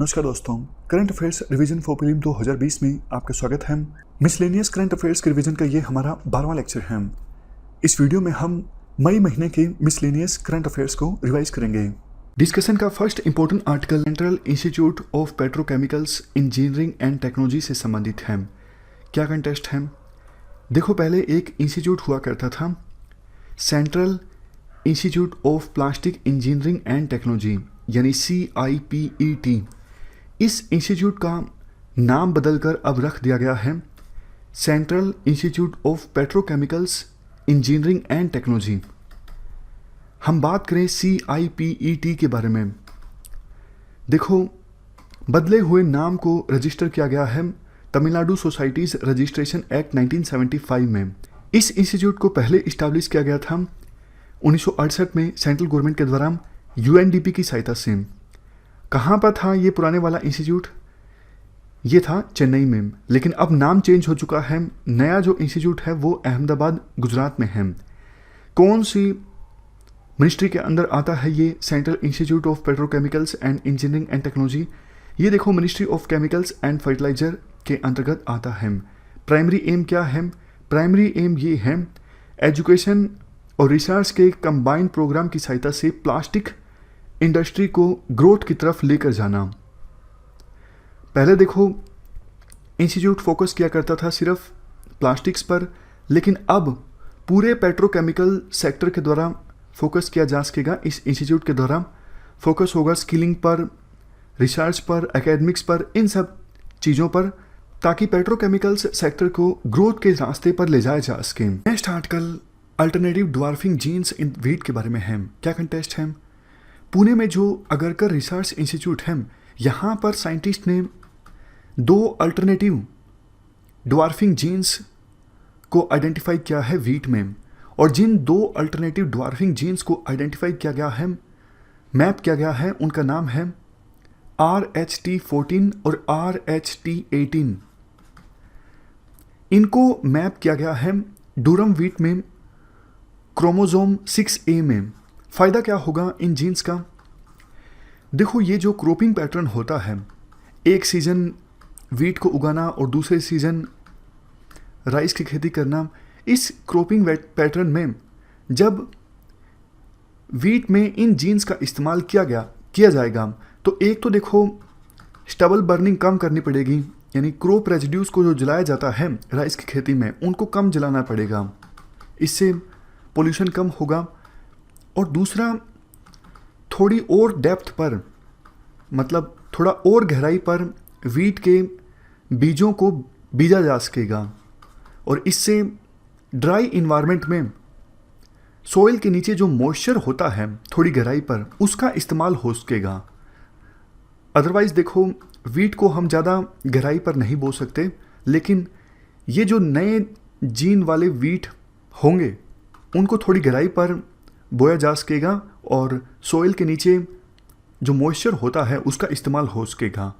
नमस्कार दोस्तों, current affairs revision for prelim 2020 में आपका स्वागत है। मिसलेनियस करंट अफेयर्स के रिवीजन का ये हमारा 12वां लेक्चर है। इस वीडियो में हम मई महीने के मिसलेनियस करंट अफेयर्स को रिवाइज करेंगे। डिस्कशन का first important article central institute of petrochemicals engineering and technology से संबंधित है। क्या कंटेस्ट है? देखो, पहले एक इंस्टीट्यूट हुआ करता था, central institute of plastic engineering and technology, यानी CIPET। इस इंस्टीट्यूट का नाम बदलकर अब रख दिया गया है central institute of petrochemicals engineering and technology. हम बात करें CIPET के बारे में। देखो, बदले हुए नाम को रजिस्टर किया गया है तमिलनाडु सोसाइटीज़ रजिस्ट्रेशन एक्ट 1975 में। इस इंस्टीट्यूट को पहले इस्टेब्लिश किया गया था 1968 में सेंट्रल गवर्नमेंट के द्वारा UNDP की सहायता से। कहाँ पर था ये पुराने वाला इंस्टीट्यूट? ये था चेन्नई में, लेकिन अब नाम चेंज हो चुका है। नया जो इंस्टीट्यूट है वो अहमदाबाद, गुजरात में है। कौन सी मिनिस्ट्री के अंदर आता है ये central institute of petrochemicals and engineering and technology? ये देखो, ministry of chemicals and fertiliser के अंतर्गत आता है। प्राइमरी एम क्या है? प्राइमरी एम ये है एजुकेशन और रिसर्च के कंबाइंड प्रोग्राम की सहायता से प्लास्टिक इंडस्ट्री को ग्रोथ की तरफ लेकर जाना। पहले देखो, इंस्टीट्यूट फोकस किया करता था सिर्फ प्लास्टिक्स पर, लेकिन अब पूरे पेट्रोकेमिकल सेक्टर के द्वारा फोकस किया जा सकेगा। इस इंस्टीट्यूट के द्वारा फोकस होगा स्किलिंग पर, रिसर्च पर, एकेडमिक्स पर, इन सब चीज़ों पर, ताकि पेट्रोकेमिकल्स सेक्टर को ग्रोथ के रास्ते पर ले जाया जा सके। Next article alternative dwarfing genes in wheat के बारे में है। क्या कंटेस्ट है? पुणे में जो अगरकर रिसर्च इंस्टीट्यूट है, यहाँ पर साइंटिस्ट ने 2 अल्टरनेटिव ड्वार्फिंग जीन्स को आइडेंटिफाई किया है व्हीट में। और जिन 2 अल्टरनेटिव ड्वार्फिंग जीन्स को आइडेंटिफाई किया गया है, मैप किया गया है, उनका नाम है RH14 और RH18। इनको मैप किया गया है डूरम व्हीट में क्रोमोसोम 6A में। फ़ायदा क्या होगा इन जीन्स का? देखो, ये जो क्रॉपिंग पैटर्न होता है, एक सीज़न व्हीट को उगाना और दूसरे सीज़न राइस की खेती करना, इस क्रॉपिंग पैटर्न में जब व्हीट में इन जीन्स का इस्तेमाल किया जाएगा, तो एक तो देखो स्टबल बर्निंग कम करनी पड़ेगी, यानी क्रॉप रेजिड्यूज को जो जलाया जाता है राइस की खेती में, उनको कम जलाना पड़ेगा। इससे पोल्यूशन कम होगा। और दूसरा, थोड़ी और डेप्थ पर, मतलब थोड़ा और गहराई पर व्हीट के बीजों को बीजा जा सकेगा, और इससे ड्राई इन्वायरमेंट में सॉइल के नीचे जो मॉइस्चर होता है थोड़ी गहराई पर, उसका इस्तेमाल हो सकेगा। अदरवाइज़ देखो, व्हीट को हम ज़्यादा गहराई पर नहीं बो सकते, लेकिन ये जो नए जीन वाले व्हीट होंगे उनको थोड़ी गहराई पर बोया जा सकेगा और सॉइल के नीचे जो मॉइस्चर होता है उसका इस्तेमाल हो सकेगा।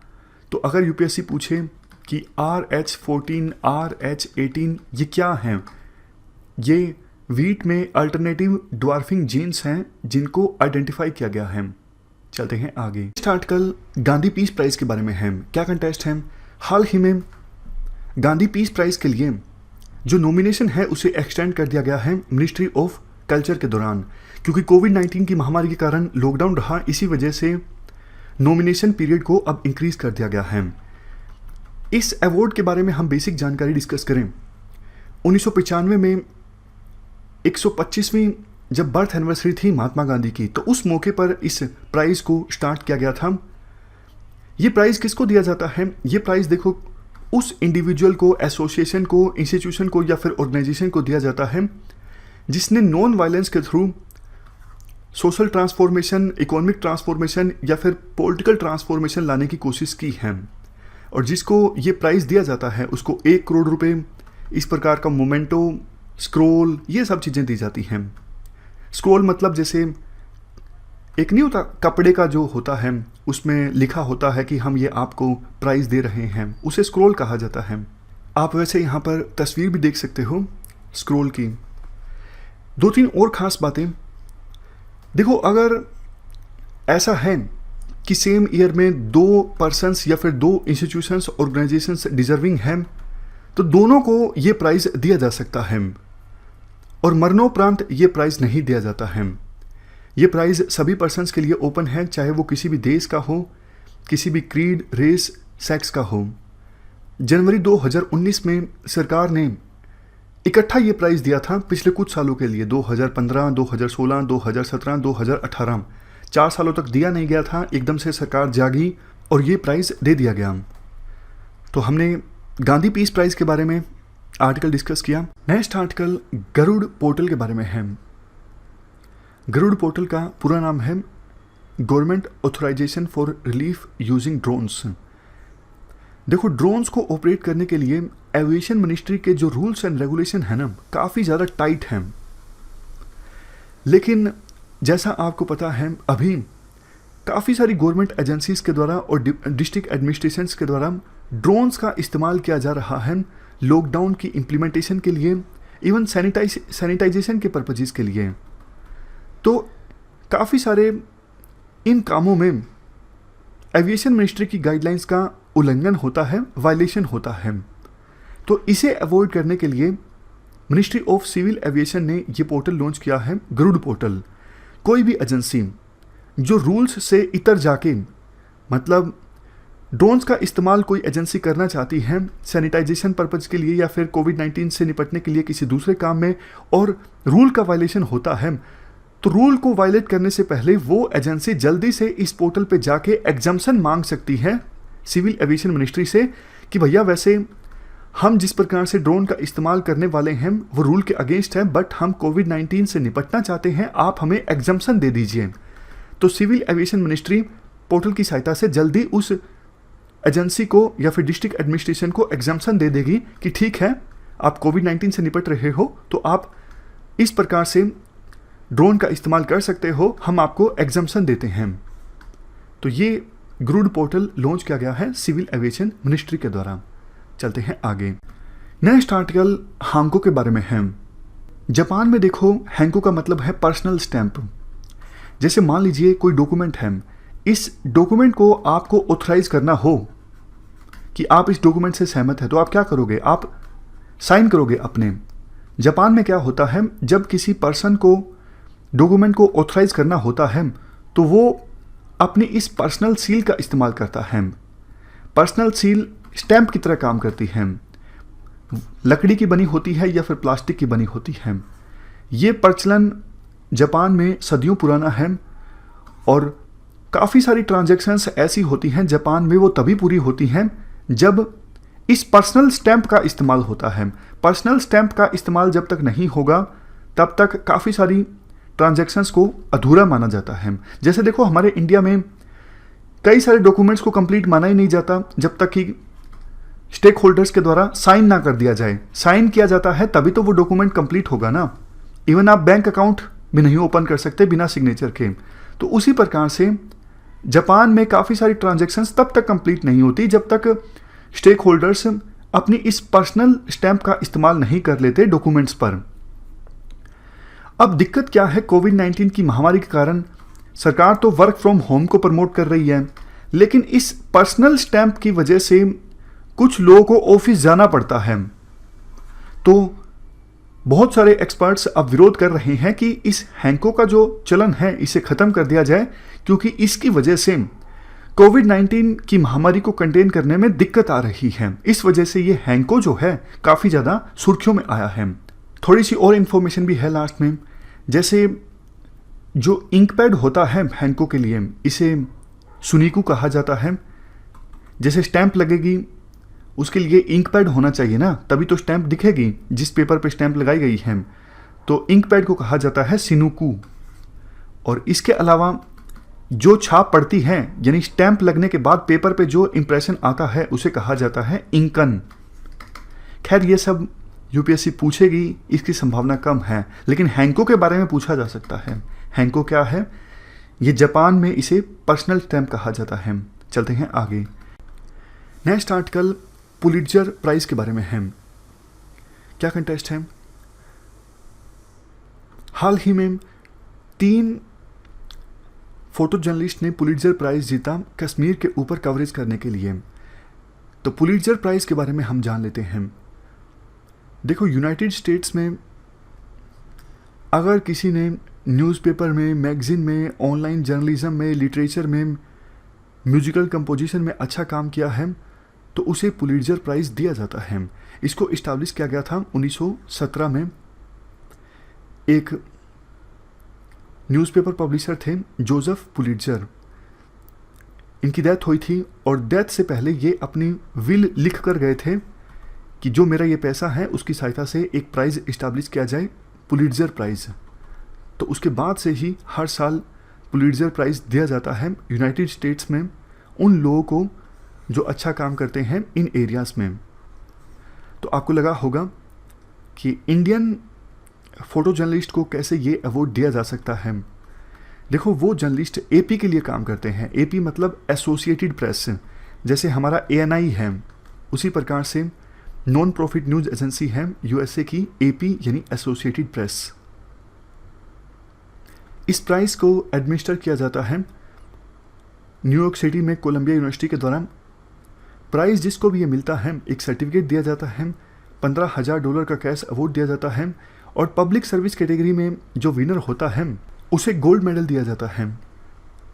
तो अगर UPSC पूछे कि RH14, RH18 ये क्या हैं, ये व्हीट में अल्टरनेटिव ड्वार्फिंग जीन्स हैं जिनको आइडेंटिफाई किया गया है। चलते हैं आगे। Next article Gandhi peace prize के बारे में है। क्या कंटेस्ट है? हाल ही में गांधी पीस प्राइज़ के लिए जो नॉमिनेशन है उसे एक्सटेंड कर दिया गया है मिनिस्ट्री ऑफ कल्चर के दौरान, क्योंकि कोविड-19 की महामारी के कारण लॉकडाउन रहा, इसी वजह से नॉमिनेशन पीरियड को अब इंक्रीज कर दिया गया है। इस अवार्ड के बारे में हम बेसिक जानकारी डिस्कस करें। 1995 में 125वीं जब बर्थ एनिवर्सरी थी महात्मा गांधी की, तो उस मौके पर इस प्राइज़ को स्टार्ट किया गया था। ये प्राइज़ किसको दिया जाता है? ये प्राइज़ देखो, उस इंडिविजुअल को, एसोसिएशन को, इंस्टीट्यूशन को या फिर ऑर्गेनाइजेशन को दिया जाता है जिसने नॉन वायलेंस के through social transformation, economic transformation या फिर पॉलिटिकल ट्रांसफॉर्मेशन लाने की कोशिश की है। और जिसको ये प्राइज़ दिया जाता है उसको 1 करोड़ रुपए, इस प्रकार का मोमेंटो, स्क्रोल, ये सब चीज़ें दी जाती हैं। स्क्रोल मतलब जैसे एक नहीं होता कपड़े का जो होता है, उसमें लिखा होता है कि हम ये आपको प्राइज़ दे रहे हैं, उसे स्क्रोल कहा जाता है। आप वैसे यहाँ पर तस्वीर भी देख सकते हो स्क्रोल की। 2-3 और ख़ास बातें देखो, अगर ऐसा है कि सेम ईयर में 2 पर्सन्स या फिर 2 इंस्टीट्यूशंस ऑर्गेनाइजेशंस डिजर्विंग हैं तो दोनों को ये प्राइज़ दिया जा सकता है, और मरणोपरांत ये प्राइज़ नहीं दिया जाता है। ये प्राइज़ सभी पर्सन्स के लिए ओपन है, चाहे वो किसी भी देश का हो, किसी भी क्रीड, रेस, सेक्स का हो। जनवरी 2019 में सरकार ने इकट्ठा ये प्राइज़ दिया था पिछले कुछ सालों के लिए, 2015, 2016, 2017, 2018, 4 सालों तक दिया नहीं गया था। एकदम से सरकार जागी और ये प्राइज़ दे दिया गया। तो हमने गांधी पीस प्राइज़ के बारे में आर्टिकल डिस्कस किया। नेक्स्ट आर्टिकल गरुड़ पोर्टल के बारे में है। गरुड़ पोर्टल का पूरा नाम है government authorisation for relief using drones. देखो, ड्रोन्स को ऑपरेट करने के लिए एविएशन मिनिस्ट्री के जो रूल्स एंड रेगुलेशन है ना, काफ़ी ज़्यादा टाइट हैं। लेकिन जैसा आपको पता है, अभी काफ़ी सारी गवर्नमेंट एजेंसीज के द्वारा और डिस्ट्रिक्ट एडमिनिस्ट्रेशंस के द्वारा ड्रोन्स का इस्तेमाल किया जा रहा है लॉकडाउन की इम्प्लीमेंटेशन के लिए, इवन सैनिटाइजेशन के पर्पजेज़ के लिए। तो काफ़ी सारे इन कामों में एविएशन मिनिस्ट्री की गाइडलाइंस का उल्लंघन होता है, वायलेशन होता है। तो इसे अवॉइड करने के लिए मिनिस्ट्री ऑफ सिविल एविएशन ने ये पोर्टल लॉन्च किया है, गरुड़ पोर्टल। कोई भी एजेंसी जो रूल्स से इतर जाके, मतलब ड्रोन्स का इस्तेमाल कोई एजेंसी करना चाहती है सैनिटाइजेशन पर्पज़ के लिए या फिर कोविड-19 से निपटने के लिए किसी दूसरे काम में, और रूल का वायलेशन होता है, तो रूल को वायलेट करने से पहले वो एजेंसी जल्दी से इस पोर्टल पे जाके एग्जम्पशन मांग सकती है सिविल एविएशन मिनिस्ट्री से कि भैया वैसे हम जिस प्रकार से ड्रोन का इस्तेमाल करने वाले हैं वो रूल के अगेंस्ट है, बट हम कोविड-19 से निपटना चाहते हैं, आप हमें एग्जम्पशन दे दीजिए। तो सिविल एविएशन मिनिस्ट्री पोर्टल की सहायता से जल्दी उस एजेंसी को या फिर डिस्ट्रिक्ट एडमिनिस्ट्रेशन को एग्जम्पशन दे देगी कि ठीक है, आप कोविड-19 से निपट रहे हो तो आप इस प्रकार से ड्रोन का इस्तेमाल कर सकते हो, हम आपको एग्जम्पशन देते हैं। तो ये गरुड़ पोर्टल लॉन्च किया गया है सिविल एविएशन मिनिस्ट्री के द्वारा। चलते हैं आगे। नेक्स्ट आर्टिकल हांको के बारे में है। जापान में देखो, हैंको का मतलब है पर्सनल स्टैंप। जैसे मान लीजिए कोई डॉक्यूमेंट है, इस डॉक्यूमेंट को आपको ऑथराइज करना हो कि आप इस डॉक्यूमेंट से सहमत है, तो आप क्या करोगे, आप साइन करोगे अपने। जापान में क्या होता है, जब किसी पर्सन को डॉक्यूमेंट को ऑथराइज करना होता है तो वो अपनी इस पर्सनल सील का इस्तेमाल करता है। पर्सनल सील स्टैंप की तरह काम करती है, लकड़ी की बनी होती है या फिर प्लास्टिक की बनी होती है। ये प्रचलन जापान में सदियों पुराना है और काफ़ी सारी ट्रांजैक्शंस ऐसी होती हैं जापान में, वो तभी पूरी होती हैं जब इस पर्सनल स्टैंप का इस्तेमाल होता है। पर्सनल स्टैंप का इस्तेमाल जब तक नहीं होगा तब तक काफ़ी सारी ट्रांजैक्शंस को अधूरा माना जाता है। जैसे देखो, हमारे इंडिया में कई सारे डॉक्यूमेंट्स को कंप्लीट माना ही नहीं जाता जब तक कि स्टेक होल्डर्स के द्वारा साइन ना कर दिया जाए। साइन किया जाता है तभी तो वो डॉक्यूमेंट कंप्लीट होगा ना। इवन आप बैंक अकाउंट भी नहीं ओपन कर सकते बिना सिग्नेचर के। तो उसी प्रकार से जापान में काफ़ी सारी ट्रांजैक्शंस तब तक कंप्लीट नहीं होती जब तक स्टेक होल्डर्स अपनी इस पर्सनल स्टैंप का इस्तेमाल नहीं कर लेते डॉक्यूमेंट्स पर। अब दिक्कत क्या है, कोविड-19 की महामारी के कारण सरकार तो वर्क फ्रॉम होम को प्रमोट कर रही है, लेकिन इस पर्सनल स्टैंप की वजह से कुछ लोगों को ऑफिस जाना पड़ता है। तो बहुत सारे एक्सपर्ट्स अब विरोध कर रहे हैं कि इस हैंको का जो चलन है इसे ख़त्म कर दिया जाए, क्योंकि इसकी वजह से कोविड-19 की महामारी को कंटेन करने में दिक्कत आ रही है। इस वजह से ये हैंको जो है काफ़ी ज़्यादा सुर्खियों में आया है। थोड़ी सी और इन्फॉर्मेशन भी है लास्ट में। जैसे जो इंक पैड होता है हैंको के लिए, इसे सुनीकू कहा जाता है। जैसे स्टैंप लगेगी उसके लिए इंक पैड होना चाहिए ना, तभी तो स्टैंप दिखेगी जिस पेपर पे स्टैंप लगाई गई है। तो इंक पैड को कहा जाता है सिनुकू। और इसके अलावा जो छाप पड़ती है, यानी स्टैंप लगने के बाद पेपर पे जो इंप्रेशन आता है, उसे कहा जाता है इंकन। खैर, ये सब यूपीएससी पूछेगी, इसकी संभावना कम है, लेकिन हैंको के बारे में पूछा जा सकता है। हैंको क्या है? ये जापान में इसे पर्सनल स्टैंप कहा जाता है। चलते हैं आगे। नेक्स्ट आर्टिकल पुलिट्जर प्राइज के बारे में है। क्या कंटेस्ट है? हाल ही में 3 फोटो जर्नलिस्ट ने पुलिट्जर प्राइज़ जीता कश्मीर के ऊपर कवरेज करने के लिए। तो पुलिट्जर प्राइज़ के बारे में हम जान लेते हैं। देखो, यूनाइटेड स्टेट्स में अगर किसी ने न्यूज़पेपर में, मैगज़ीन में, ऑनलाइन जर्नलिज्म में, लिटरेचर में, म्यूजिकल कंपोजिशन में अच्छा काम किया है तो उसे पुलिट्जर प्राइज़ दिया जाता है। इसको इस्टेब्लिश किया गया था 1917 में। एक न्यूज़पेपर पब्लिशर थे जोसेफ पुलिट्जर, इनकी डेथ हुई थी और डेथ से पहले ये अपनी विल लिख कर गए थे कि जो मेरा ये पैसा है उसकी सहायता से एक प्राइज़ इस्टेब्लिश किया जाए, पुलिट्जर प्राइज़। तो उसके बाद से ही हर साल पुलिट्जर प्राइज़ दिया जाता है यूनाइटेड स्टेट्स में उन लोगों को जो अच्छा काम करते हैं इन एरियाज़ में। तो आपको लगा होगा कि इंडियन फ़ोटो जर्नलिस्ट को कैसे ये अवार्ड दिया जा सकता है। देखो, वो जर्नलिस्ट एपी के लिए काम करते हैं। एपी मतलब एसोसिएटेड प्रेस, जैसे हमारा ANI है, उसी प्रकार से नॉन प्रॉफिट न्यूज़ एजेंसी है USA की AP यानी एसोसिएटेड प्रेस। इस प्राइज़ को एडमिनिस्टर किया जाता है न्यूयॉर्क सिटी में कोलंबिया यूनिवर्सिटी के द्वारा। प्राइज़ जिसको भी ये मिलता है, एक सर्टिफिकेट दिया जाता है, $15,000 का कैश अवार्ड दिया जाता है और पब्लिक सर्विस कैटेगरी में जो विनर होता है उसे गोल्ड मेडल दिया जाता है।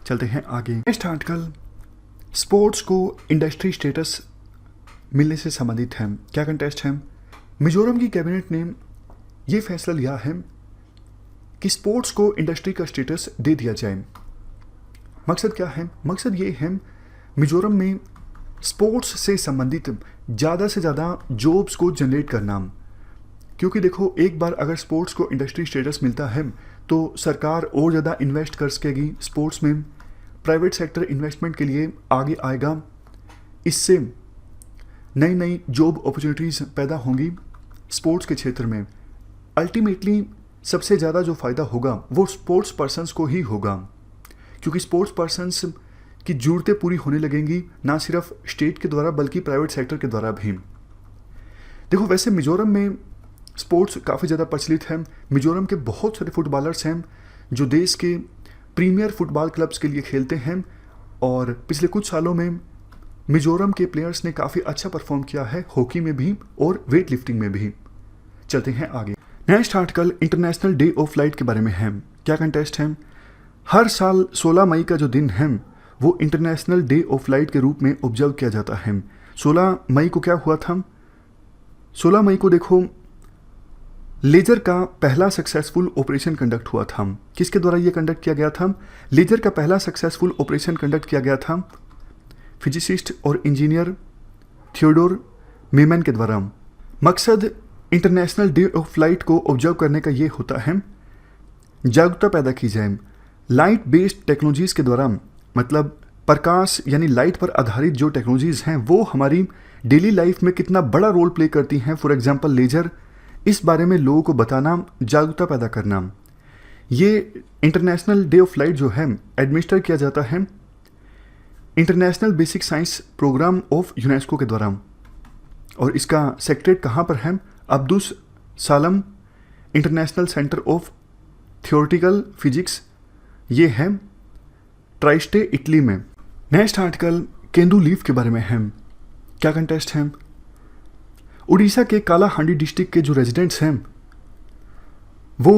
चलते हैं आगे। नेक्स्ट आर्टिकल स्पोर्ट्स को इंडस्ट्री स्टेटस मिलने से संबंधित है। क्या कंटेस्ट है? मिजोरम की कैबिनेट ने ये फैसला लिया है कि स्पोर्ट्स को इंडस्ट्री का स्टेटस दे दिया जाए। मकसद क्या है? मकसद ये है मिजोरम में स्पोर्ट्स से संबंधित ज़्यादा से ज़्यादा जॉब्स को जनरेट करना। क्योंकि देखो, एक बार अगर स्पोर्ट्स को इंडस्ट्री स्टेटस मिलता है तो सरकार और ज़्यादा इन्वेस्ट कर सकेगी स्पोर्ट्स में, प्राइवेट सेक्टर इन्वेस्टमेंट के लिए आगे आएगा, इससे नई नई जॉब अपॉर्चुनिटीज़ पैदा होंगी स्पोर्ट्स के क्षेत्र में। अल्टीमेटली सबसे ज़्यादा जो फ़ायदा होगा वो स्पोर्ट्स पर्सन्स को ही होगा, क्योंकि स्पोर्ट्स पर्सन्स की ज़रूरतें पूरी होने लगेंगी, ना सिर्फ स्टेट के द्वारा बल्कि प्राइवेट सेक्टर के द्वारा भी। देखो, वैसे मिजोरम में स्पोर्ट्स काफ़ी ज़्यादा प्रचलित है। मिजोरम के बहुत सारे फुटबॉलर्स हैं जो देश के प्रीमियर फुटबॉल क्लब्स के लिए खेलते हैं और पिछले कुछ सालों में मिजोरम के प्लेयर्स ने काफ़ी अच्छा परफॉर्म किया है हॉकी में भी और वेट लिफ्टिंग में भी। चलते हैं आगे। Next article international day of light के बारे में है। क्या कंटेस्ट है? हर साल 16 मई का जो दिन है वो इंटरनेशनल डे ऑफ लाइट के रूप में ऑब्जर्व किया जाता है। 16 मई को क्या हुआ था? 16 मई को देखो, लेजर का पहला सक्सेसफुल ऑपरेशन कंडक्ट हुआ था। किसके द्वारा ये कंडक्ट किया गया था? लेजर का पहला सक्सेसफुल ऑपरेशन कंडक्ट किया गया था फिजिसिस्ट और इंजीनियर थियोडोर मेमन के द्वारा। मकसद इंटरनेशनल डे ऑफ लाइट को ऑब्जर्व करने का ये होता है जागरूकता पैदा की जाए लाइट बेस्ड टेक्नोलॉजीज़ के द्वारा, मतलब प्रकाश यानी लाइट पर आधारित जो टेक्नोलॉजीज़ हैं वो हमारी डेली लाइफ में कितना बड़ा रोल प्ले करती हैं। फॉर एग्जांपल लेजर, इस बारे में लोगों को बताना, जागरूकता पैदा करना। ये इंटरनेशनल डे ऑफ लाइट जो है एडमिनिस्टर किया जाता है international basic science programme of UNESCO के द्वारा और इसका सेक्रेटरीट कहाँ पर है? Abdus Salam international centre of theoretical physics, ये है ट्राइस्टे इटली में। नेक्स्ट आर्टिकल केंदू लीफ के बारे में है। क्या कंटेस्ट है? उड़ीसा के कालाहांडी डिस्ट्रिक्ट के जो रेजिडेंट्स हैं वो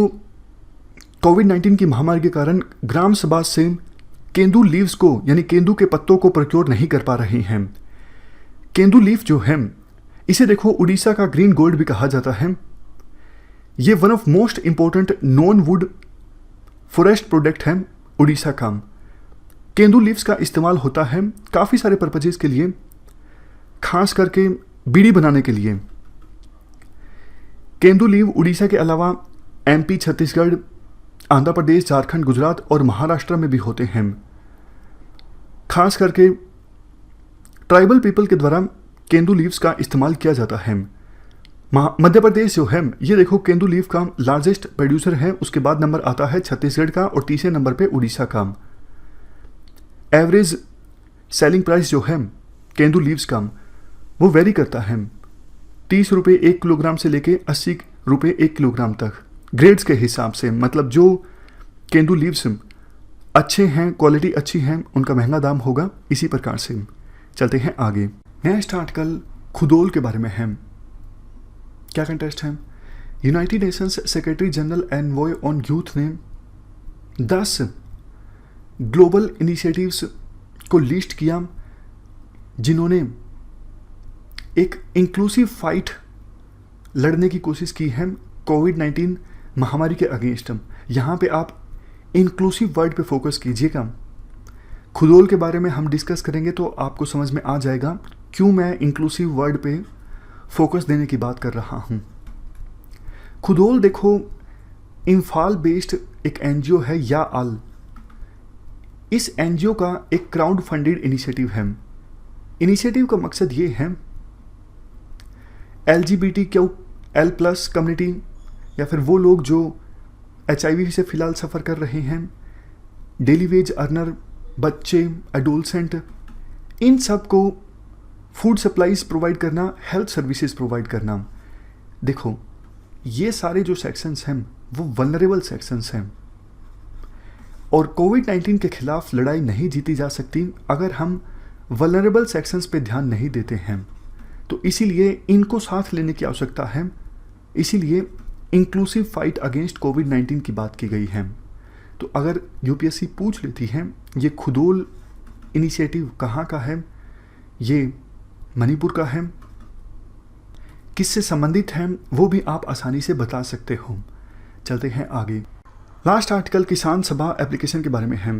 कोविड-19 की महामारी के कारण ग्राम सभा से केंदू लीव्स को यानी केंदू के पत्तों को प्रोक्योर नहीं कर पा रही हैं। केंदू लीफ जो है इसे देखो उड़ीसा का ग्रीन गोल्ड भी कहा जाता है। ये one of most important non would forest product है उड़ीसा का। केंदू लीव्स का इस्तेमाल होता है काफ़ी सारे पर्पजेज़ के लिए, खास करके बीड़ी बनाने के लिए। केंदू लीव उड़ीसा के अलावा MP, छत्तीसगढ़, आंध्र प्रदेश, झारखंड, गुजरात और महाराष्ट्र में भी होते हैं। खास करके ट्राइबल पीपल के द्वारा केंदू लीव्स का इस्तेमाल किया जाता है। मध्य प्रदेश जो है ये देखो केंदू लीव का लार्जेस्ट प्रोड्यूसर है, उसके बाद नंबर आता है छत्तीसगढ़ का और तीसरे नंबर पे उड़ीसा का। एवरेज सेलिंग प्राइस जो है केंदू लीव्स का वो वेरी करता है 30 रुपये 1 किलोग्राम से लेके 80 रुपये 1 किलोग्राम तक ग्रेड्स के हिसाब से। मतलब जो केंदू लीव्स अच्छे हैं, क्वालिटी अच्छी है, उनका महंगा दाम होगा। इसी प्रकार से चलते हैं आगे। नेक्स्ट आर्टिकल खुदोल के बारे में है। क्या कंटेस्ट है? United Nations secretary general envoy on youth ने 10 ग्लोबल इनिशिएटिव्स को लिस्ट किया जिन्होंने एक इंक्लूसिव फाइट लड़ने की कोशिश की है कोविड-19 महामारी के अगेंस्ट। यहाँ पे आप इंक्लूसिव वर्ड पे फोकस कीजिएगा। खुदोल के बारे में हम डिस्कस करेंगे तो आपको समझ में आ जाएगा क्यों मैं इंक्लूसिव वर्ड पे फोकस देने की बात कर रहा हूँ। खुदोल देखो इम्फाल बेस्ड एक एनजीओ है या आल। इस एनजीओ का एक क्राउड फंडेड इनिशिएटिव है। इनिशिएटिव का मकसद ये है LGBTQ+ कम्युनिटी या फिर वो लोग जो HIV से फ़िलहाल सफ़र कर रहे हैं, डेली वेज अर्नर, बच्चे, एडोलसेंट, इन सब को फूड सप्लाईज प्रोवाइड करना, हेल्थ सर्विसेज प्रोवाइड करना। देखो ये सारे जो सेक्शंस हैं वो वल्नरेबल सेक्शंस हैं और कोविड-19 के खिलाफ लड़ाई नहीं जीती जा सकती अगर हम वल्नरेबल सेक्शंस पे ध्यान नहीं देते हैं। तो इसीलिए इनको साथ लेने की आवश्यकता है। इसीलिए इंक्लूसिव फाइट अगेंस्ट कोविड-19 की बात की गई है। तो अगर यूपीएससी पूछ लेती है ये खुदोल इनिशिएटिव कहाँ का है, ये मणिपुर का है, किससे संबंधित है, वो भी आप आसानी से बता सकते हो। चलते हैं आगे। लास्ट आर्टिकल किसान सभा एप्लीकेशन के बारे में है।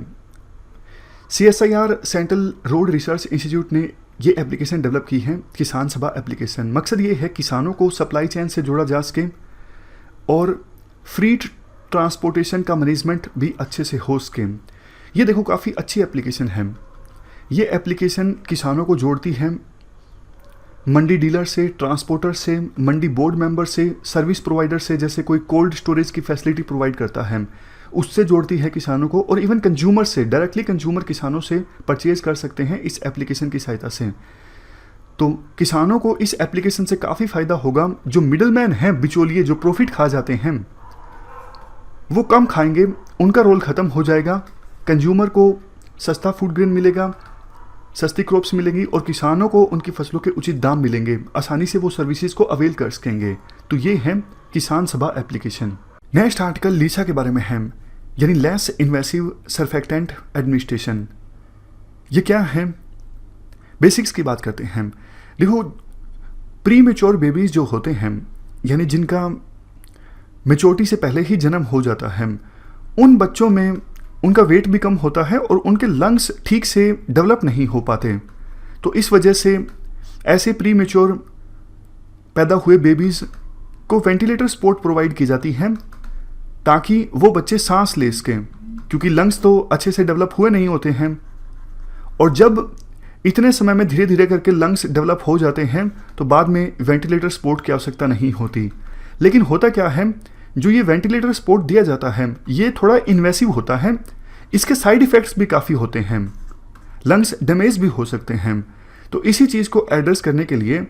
CSIR central road research institute ने ये एप्लीकेशन डेवलप की है, किसान सभा एप्लीकेशन। मकसद ये है किसानों को सप्लाई चेन से जोड़ा जा सके और फ्री ट्रांसपोर्टेशन का मैनेजमेंट भी अच्छे से हो सके। ये देखो काफ़ी अच्छी एप्लीकेशन है। ये एप्लीकेशन किसानों को जोड़ती है मंडी डीलर से, ट्रांसपोर्टर से, मंडी बोर्ड मेंबर से, सर्विस प्रोवाइडर से, जैसे कोई कोल्ड स्टोरेज की फैसिलिटी प्रोवाइड करता है उससे जोड़ती है किसानों को, और इवन कंज्यूमर से, डायरेक्टली कंज्यूमर किसानों से परचेज कर सकते हैं इस एप्लीकेशन की सहायता से। तो किसानों को इस एप्लीकेशन से काफ़ी फ़ायदा होगा। जो मिडलमैन हैं, बिचौलिए जो प्रॉफिट खा जाते हैं, वो कम खाएंगे, उनका रोल ख़त्म हो जाएगा। कंज्यूमर को सस्ता फूड ग्रेन मिलेगा, सस्ती क्रॉप्स मिलेंगी और किसानों को उनकी फसलों के उचित दाम मिलेंगे, आसानी से वो सर्विसेज को अवेल कर सकेंगे। तो ये है किसान सभा एप्लीकेशन। नेक्स्ट आर्टिकल लीसा के बारे में है, यानी लेस इन्वेसिव सर्फेक्टेंट एडमिनिस्ट्रेशन। ये क्या है? बेसिक्स की बात करते हैं। देखो प्री मेच्योर बेबीज जो होते हैं, यानी जिनका मेच्योरिटी से पहले ही जन्म हो जाता है, उन बच्चों में उनका वेट भी कम होता है और उनके लंग्स ठीक से डेवलप नहीं हो पाते। तो इस वजह से ऐसे प्री मेच्योर पैदा हुए बेबीज़ को वेंटिलेटर सपोर्ट प्रोवाइड की जाती है ताकि वो बच्चे सांस ले सकें, क्योंकि लंग्स तो अच्छे से डेवलप हुए नहीं होते हैं। और जब इतने समय में धीरे धीरे करके लंग्स डेवलप हो जाते हैं तो बाद में वेंटिलेटर सपोर्ट की आवश्यकता नहीं होती। लेकिन होता क्या है, जो ये वेंटिलेटर सपोर्ट दिया जाता है ये थोड़ा इन्वेसिव होता है, इसके साइड इफ़ेक्ट्स भी काफ़ी होते हैं, लंग्स डैमेज भी हो सकते हैं। तो इसी चीज़ को एड्रेस करने के लिए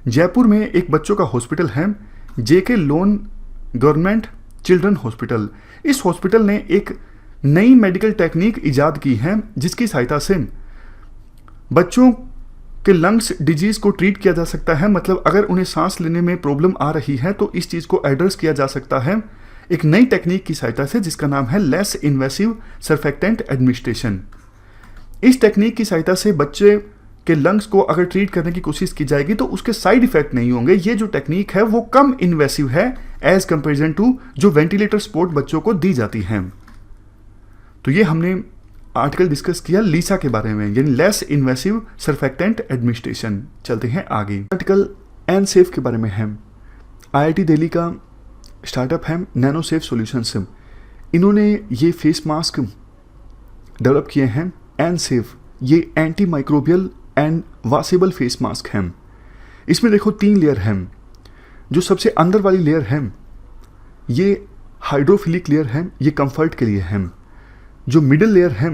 जयपुर में एक बच्चों का हॉस्पिटल है, JK loan government children hospital. इस हॉस्पिटल ने एक नई मेडिकल टेक्निक इजाद की है जिसकी सहायता से बच्चों के लंग्स डिजीज़ को ट्रीट किया जा सकता है। मतलब अगर उन्हें सांस लेने में प्रॉब्लम आ रही है तो इस चीज़ को एड्रेस किया जा सकता है एक नई टेक्निक की सहायता से, जिसका नाम है लेस इन्वेसिव सर्फेक्टेंट एडमिनिस्ट्रेशन। इस टेक्निक की सहायता से बच्चे के लंग्स को अगर ट्रीट करने की कोशिश की जाएगी तो उसके साइड इफेक्ट नहीं होंगे। ये जो टेक्निक है वो कम इन्वेसिव है एज कंपेरिजन टू जो वेंटिलेटर सपोर्ट बच्चों को दी जाती है। तो ये हमने आर्टिकल डिस्कस किया लीसा के बारे में, यानी लेस इन्वेसिव सर्फेक्टेंट एडमिनिस्ट्रेशन। चलते हैं आगे। आर्टिकल एनसेफ के बारे में है। IIT दिल्ली का स्टार्टअप है नैनो सेफ सॉल्यूशंस। इन्होंने ये फेस मास्क डेवलप किए हैं एनसेफ। ये anti microbial and washable face mask हैं। इसमें देखो 3 लेयर हैं। जो सबसे अंदर वाली लेयर है ये हाइड्रोफिलिक लेयर है, ये कंफर्ट के लिए है। जो मिडिल लेयर है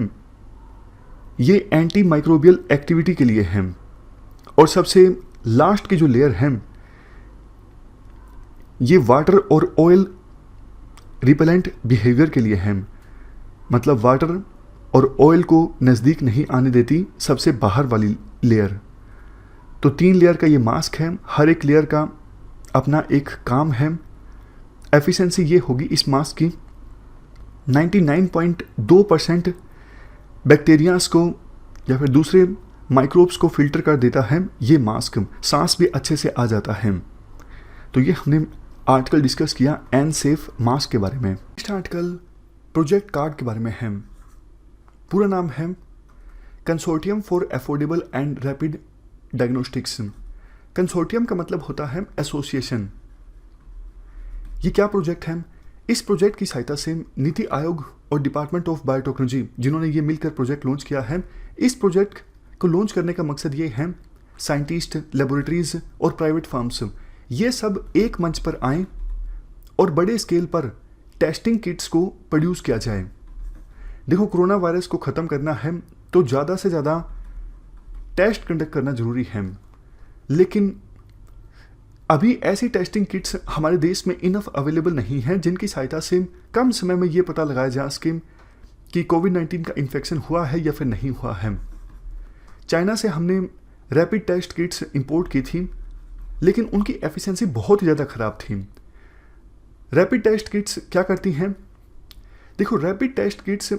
ये एंटी माइक्रोबियल एक्टिविटी के लिए है, और सबसे लास्ट की जो लेयर है ये वाटर और ऑयल रिपेलेंट बिहेवियर के लिए है। मतलब वाटर और ऑयल को नज़दीक नहीं आने देती सबसे बाहर वाली लेयर। तो 3 लेयर का ये मास्क है, हर एक लेयर का अपना एक काम है। एफिशिएंसी ये होगी इस मास्क की 99.2% बैक्टीरियाज को या फिर दूसरे माइक्रोब्स को फिल्टर कर देता है ये मास्क। सांस भी अच्छे से आ जाता है। तो ये हमने आर्टिकल डिस्कस किया एन सेफ मास्क के बारे में। नेक्स्ट आर्टिकल प्रोजेक्ट कार्ड के बारे में है। पूरा नाम है consortium for affordable and rapid diagnostics. Consortium का मतलब होता है एसोसिएशन। ये क्या प्रोजेक्ट है? इस प्रोजेक्ट की सहायता से नीति आयोग और डिपार्टमेंट ऑफ बायोटेक्नोलॉजी, जिन्होंने ये मिलकर प्रोजेक्ट लॉन्च किया है, इस प्रोजेक्ट को लॉन्च करने का मकसद ये है साइंटिस्ट, लेबोरेटरीज और प्राइवेट फर्म्स ये सब एक मंच पर आएं और बड़े स्केल पर टेस्टिंग किट्स को प्रोड्यूस किया जाए। देखो, कोरोना वायरस को ख़त्म करना है तो ज़्यादा से ज़्यादा टेस्ट कंडक्ट करना ज़रूरी है, लेकिन अभी ऐसी टेस्टिंग किट्स हमारे देश में इनफ अवेलेबल नहीं है जिनकी सहायता से कम समय में ये पता लगाया जा सके कि कोविड-19 का इन्फेक्शन हुआ है या फिर नहीं हुआ है। चाइना से हमने रैपिड टेस्ट किट्स इंपोर्ट की थी, लेकिन उनकी एफिशिएंसी बहुत ही ज़्यादा ख़राब थी। रैपिड टेस्ट किट्स क्या करती हैं? देखो, रैपिड टेस्ट किट्स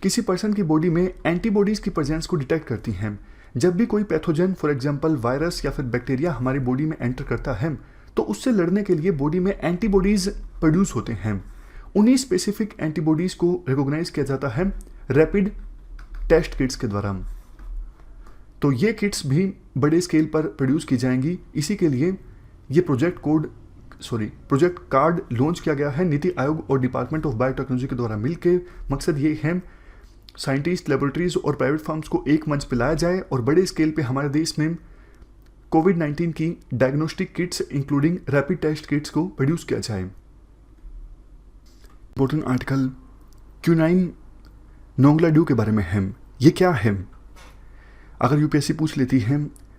किसी पर्सन की बॉडी में एंटीबॉडीज़ की प्रेजेंस को डिटेक्ट करती हैं। जब भी कोई पैथोजन, फॉर एग्जांपल वायरस या फिर बैक्टीरिया हमारी बॉडी में एंटर करता है तो उससे लड़ने के लिए बॉडी में एंटीबॉडीज़ प्रोड्यूस होते हैं। उन्हीं स्पेसिफिक एंटीबॉडीज़ को रिकॉग्नाइज किया जाता है रैपिड टेस्ट किट्स के द्वारा। तो ये किट्स भी बड़े स्केल पर प्रोड्यूस की जाएंगी। इसी के लिए ये प्रोजेक्ट कार्ड लॉन्च किया गया है नीति आयोग और डिपार्टमेंट ऑफ बायोटेक्नोलॉजी के द्वारा मिलकर। मकसद ये है साइंटिस्ट, लेबोरेटरीज और प्राइवेट फर्म्स को एक मंच पे लाया जाए और बड़े स्केल पे हमारे देश में कोविड-19 की diagnostic kits including rapid test kits को प्रोड्यूस किया जाए। इंपॉर्टेंट आर्टिकल क्विनाइन नोंगलाडू के बारे में है। ये क्या है? अगर यूपीएससी पूछ लेती है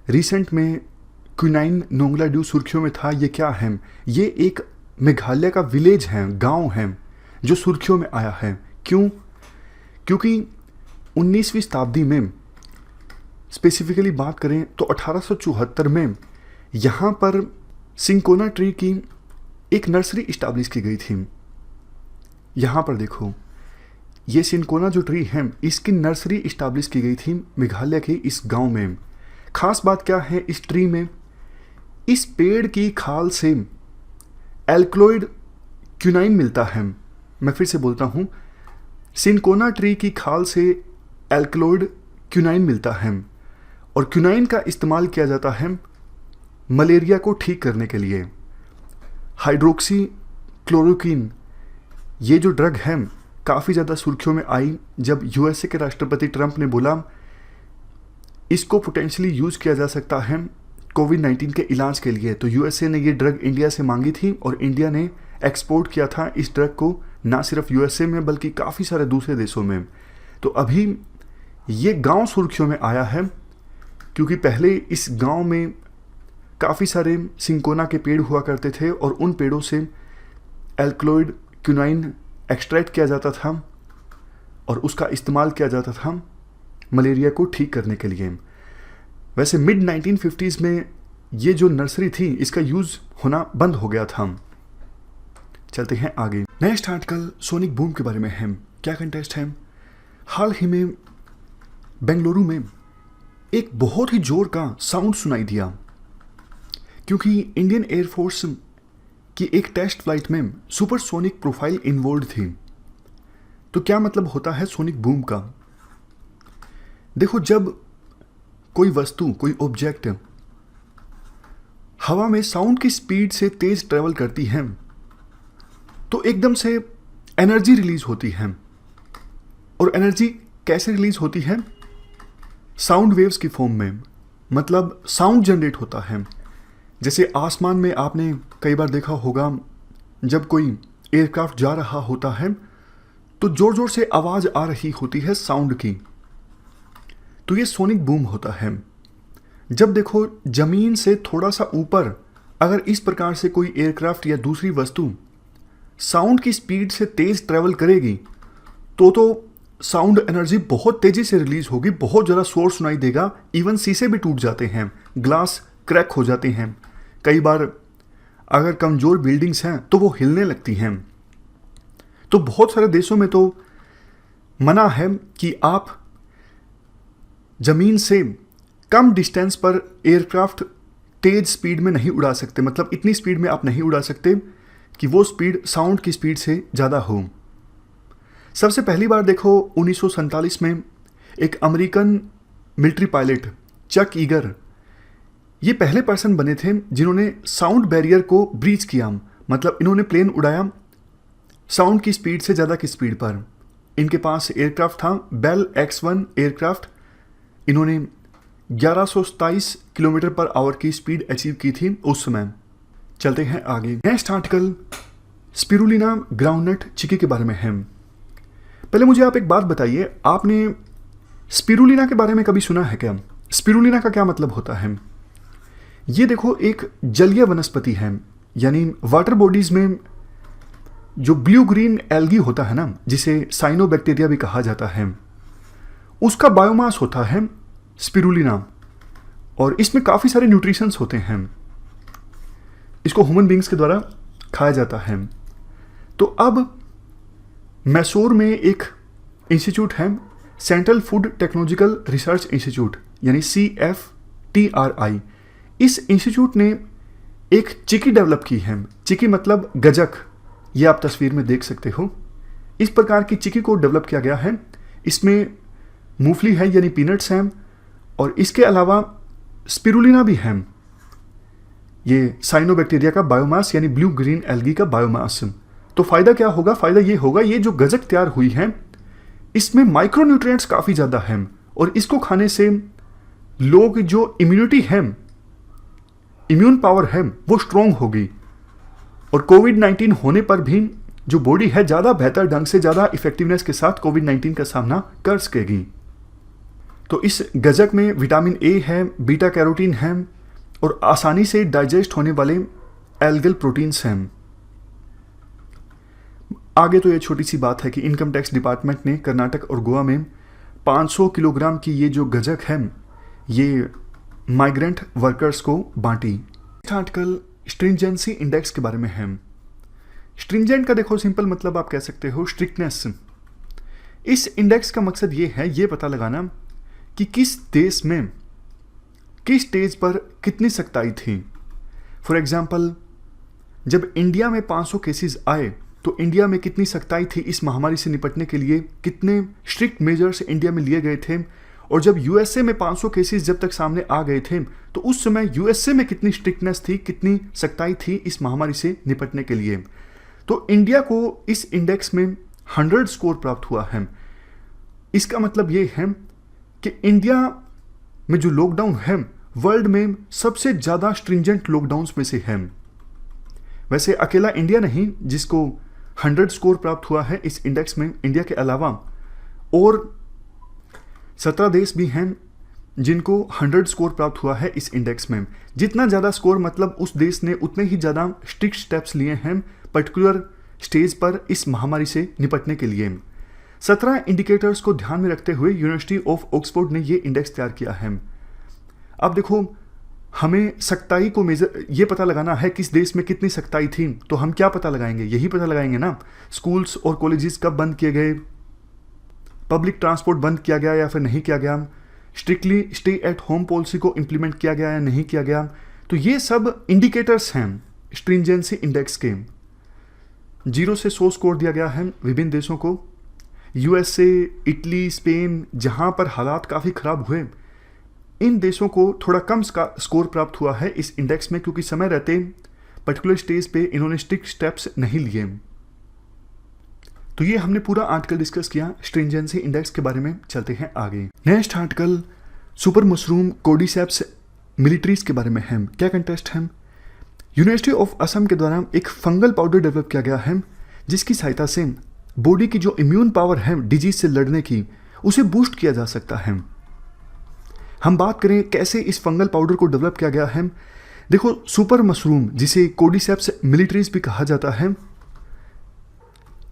रिसेंट में क्विनाइन नोंगलाडू सुर्खियों में था, ये क्या है? ये एक मेघालय का विलेज है, गांव है जो सुर्खियों में आया है। क्यों? क्योंकि 19वीं शताब्दी में स्पेसिफिकली बात करें तो 1874 में यहाँ पर सिंकोना ट्री की एक नर्सरी इस्टेब्लिश की गई थी। यहाँ पर देखो, ये सिंकोना जो ट्री है इसकी नर्सरी इस्टेब्लिश की गई थी मेघालय के इस गांव में। खास बात क्या है इस ट्री में? इस पेड़ की खाल से एल्कलॉइड क्विनाइन मिलता है। मैं फिर से बोलता हूँ, सिंकोना ट्री की खाल से एल्कलॉइड क्विनाइन मिलता है और क्विनाइन का इस्तेमाल किया जाता है मलेरिया को ठीक करने के लिए। हाइड्रोक्सी क्लोरोक्विन ये जो ड्रग है काफ़ी ज़्यादा सुर्खियों में आई जब यूएसए के राष्ट्रपति ट्रंप ने बोला इसको पोटेंशियली यूज़ किया जा सकता है कोविड-19 के इलाज के लिए। तो यूएसए ने ये ड्रग इंडिया से मांगी थी और इंडिया ने एक्सपोर्ट किया था इस ड्रग को, ना सिर्फ यूएसए में बल्कि काफ़ी सारे दूसरे देशों में। तो अभी ये गांव सुर्खियों में आया है क्योंकि पहले इस गांव में काफ़ी सारे सिंकोना के पेड़ हुआ करते थे और उन पेड़ों से एल्कलॉइड क्विनाइन एक्सट्रैक्ट किया जाता था और उसका इस्तेमाल किया जाता था मलेरिया को ठीक करने के लिए। वैसे मिड 1950s में ये जो नर्सरी थी इसका यूज़ होना बंद हो गया था। चलते हैं आगे। नेक्स्ट आर्टिकल सोनिक बूम के बारे में है। क्या कंटेस्ट है? हाल ही में बेंगलुरु में एक बहुत ही जोर का साउंड सुनाई दिया क्योंकि इंडियन एयरफोर्स की एक टेस्ट फ्लाइट में सुपरसोनिक प्रोफाइल इन्वॉल्व थी। तो क्या मतलब होता है सोनिक बूम का? देखो, जब कोई वस्तु, कोई ऑब्जेक्ट हवा में साउंड की स्पीड से तेज ट्रेवल करती है तो एकदम से एनर्जी रिलीज होती है। और एनर्जी कैसे रिलीज होती है? साउंड वेव्स की फॉर्म में, मतलब साउंड जनरेट होता है। जैसे आसमान में आपने कई बार देखा होगा जब कोई एयरक्राफ्ट जा रहा होता है तो जोर जोर से आवाज़ आ रही होती है साउंड की, तो ये सोनिक बूम होता है। जब देखो जमीन से थोड़ा सा ऊपर अगर इस प्रकार से कोई एयरक्राफ्ट या दूसरी वस्तु साउंड की स्पीड से तेज ट्रैवल करेगी तो साउंड एनर्जी बहुत तेजी से रिलीज होगी, बहुत ज़्यादा शोर सुनाई देगा, इवन शीशे भी टूट जाते हैं, ग्लास क्रैक हो जाते हैं, कई बार अगर कमज़ोर बिल्डिंग्स हैं तो वो हिलने लगती हैं। तो बहुत सारे देशों में तो मना है कि आप ज़मीन से कम डिस्टेंस पर एयरक्राफ्ट तेज स्पीड में नहीं उड़ा सकते, मतलब इतनी स्पीड में आप नहीं उड़ा सकते कि वो स्पीड साउंड की स्पीड से ज़्यादा हो। सबसे पहली बार देखो 1947 में एक अमेरिकन मिलिट्री पायलट चक ईगर, ये पहले पर्सन बने थे जिन्होंने साउंड बैरियर को ब्रीच किया, मतलब इन्होंने प्लेन उड़ाया साउंड की स्पीड से ज़्यादा की स्पीड पर। इनके पास एयरक्राफ्ट था बेल X-1 एयरक्राफ्ट, इन्होंने 1127 किलोमीटर पर आवर की स्पीड अचीव की थी उस समय। चलते हैं आगे। नेक्स्ट आर्टिकल स्पिरुलिना ग्राउंडनट चिकी के बारे में है। पहले मुझे आप एक बात बताइए, आपने स्पिरुलिना के बारे में कभी सुना है क्या? स्पिरुलिना का क्या मतलब होता है? ये देखो एक जलीय वनस्पति है, यानी वाटर बॉडीज में जो ब्लू ग्रीन एल्गी होता है ना, जिसे साइनोबैक्टीरिया भी कहा जाता है, उसका बायोमास होता है स्पिरुलिना, और इसमें काफ़ी सारे न्यूट्रिशंस होते हैं। इसको ह्यूमन बींग्स के द्वारा खाया जाता है। तो अब मैसूर में एक इंस्टीट्यूट है, central food technological research institute, यानी CFTRI। इस इंस्टीट्यूट ने एक चिकी डेवलप की है। चिकी मतलब गजक, ये आप तस्वीर में देख सकते हो। इस प्रकार की चिकी को डेवलप किया गया है। इसमें मूंगफली है, यानी पीनट्स हैं, और इसके अलावा स्पिरुलिना भी है। ये साइनोबैक्टीरिया का बायोमास, यानी ब्लू ग्रीन एल्गी का बायोमास। तो फायदा क्या होगा? फायदा ये होगा, ये जो गजक तैयार हुई है इसमें माइक्रोन्यूट्रिएंट्स काफ़ी ज़्यादा हैं, और इसको खाने से लोग जो इम्यूनिटी है, इम्यून पावर है, वो स्ट्रोंग होगी, और कोविड-19 होने पर भी जो बॉडी है ज़्यादा बेहतर ढंग से, ज़्यादा इफेक्टिवनेस के साथ कोविड-19 का सामना कर सकेगी। तो इस गजक में विटामिन ए है, बीटा कैरोटीन है, और आसानी से डाइजेस्ट होने वाले एल्गल प्रोटीन्स हैं। आगे तो ये छोटी सी बात है कि इनकम टैक्स डिपार्टमेंट ने कर्नाटक और गोवा में 500 किलोग्राम की ये जो गजक है, ये माइग्रेंट वर्कर्स को बांटी। आर्टिकल स्ट्रिंजेंसी इंडेक्स के बारे में है। स्ट्रिंजेंट का देखो सिंपल मतलब आप कह सकते हो स्ट्रिक्टनेस। इस इंडेक्स का मकसद ये है, ये पता लगाना कि किस देश में किस स्टेज पर कितनी सख्ताई थी। फॉर एग्जाम्पल, जब इंडिया में 500 केसेस आए तो इंडिया में कितनी सख्ताई थी इस महामारी से निपटने के लिए, कितने स्ट्रिक्ट मेजर्स इंडिया में लिए गए थे। और जब यूएसए में 500 केसेस जब तक सामने आ गए थे तो उस समय यूएसए में कितनी स्ट्रिक्टनेस थी, कितनी सख्ताई थी इस महामारी से निपटने के लिए। तो इंडिया को इस इंडेक्स में 100 स्कोर प्राप्त हुआ है। इसका मतलब ये है कि इंडिया में जो लॉकडाउन है वर्ल्ड में सबसे ज़्यादा स्ट्रिंजेंट लॉकडाउन्स में से है। वैसे अकेला इंडिया नहीं जिसको 100 स्कोर प्राप्त हुआ है इस इंडेक्स में, इंडिया के अलावा और 17 देश भी हैं जिनको 100 स्कोर प्राप्त हुआ है इस इंडेक्स में। जितना ज़्यादा स्कोर मतलब उस देश ने उतने ही ज़्यादा स्ट्रिक्ट स्टेप्स लिए हैं पर्टिकुलर स्टेज पर इस महामारी से निपटने के लिए। 17 इंडिकेटर्स को ध्यान में रखते हुए यूनिवर्सिटी ऑफ ऑक्सफोर्ड ने ये इंडेक्स तैयार किया है। अब देखो, हमें सख्ताई को मेजर ये पता लगाना है किस देश में कितनी सख्ताई थी, तो हम क्या पता लगाएंगे? यही पता लगाएंगे ना, स्कूल्स और कॉलेजेस कब बंद किए गए, पब्लिक ट्रांसपोर्ट बंद किया गया या फिर नहीं किया गया, strictly stay at home policy को इम्प्लीमेंट किया गया या नहीं किया गया। तो ये सब इंडिकेटर्स हैं स्ट्रिंजेंसी इंडेक्स के। 0 से 100 स्कोर दिया गया है विभिन्न देशों को। यूएसए, इटली, स्पेन, जहाँ पर हालात काफ़ी ख़राब हुए, इन देशों को थोड़ा कम स्कोर प्राप्त हुआ है इस इंडेक्स में, क्योंकि समय रहते पर्टिकुलर स्टेज पे इन्होंने स्ट्रिक्ट स्टेप्स नहीं लिए। तो ये हमने पूरा आर्टिकल डिस्कस किया स्ट्रिंजेंसी इंडेक्स के बारे में। चलते हैं आगे। Next article super mushroom cordyceps militaris के बारे में है। क्या कंटेस्ट है? यूनिवर्सिटी ऑफ असम के द्वारा एक फंगल पाउडर डेवलप किया गया है जिसकी सहायता से बॉडी की जो इम्यून पावर है डिजीज से लड़ने की, उसे बूस्ट किया जा सकता है। हम बात करें कैसे इस फंगल पाउडर को डेवलप किया गया है। देखो, सुपर मशरूम जिसे कोर्डिसेप्स मिलिट्रीज भी कहा जाता है,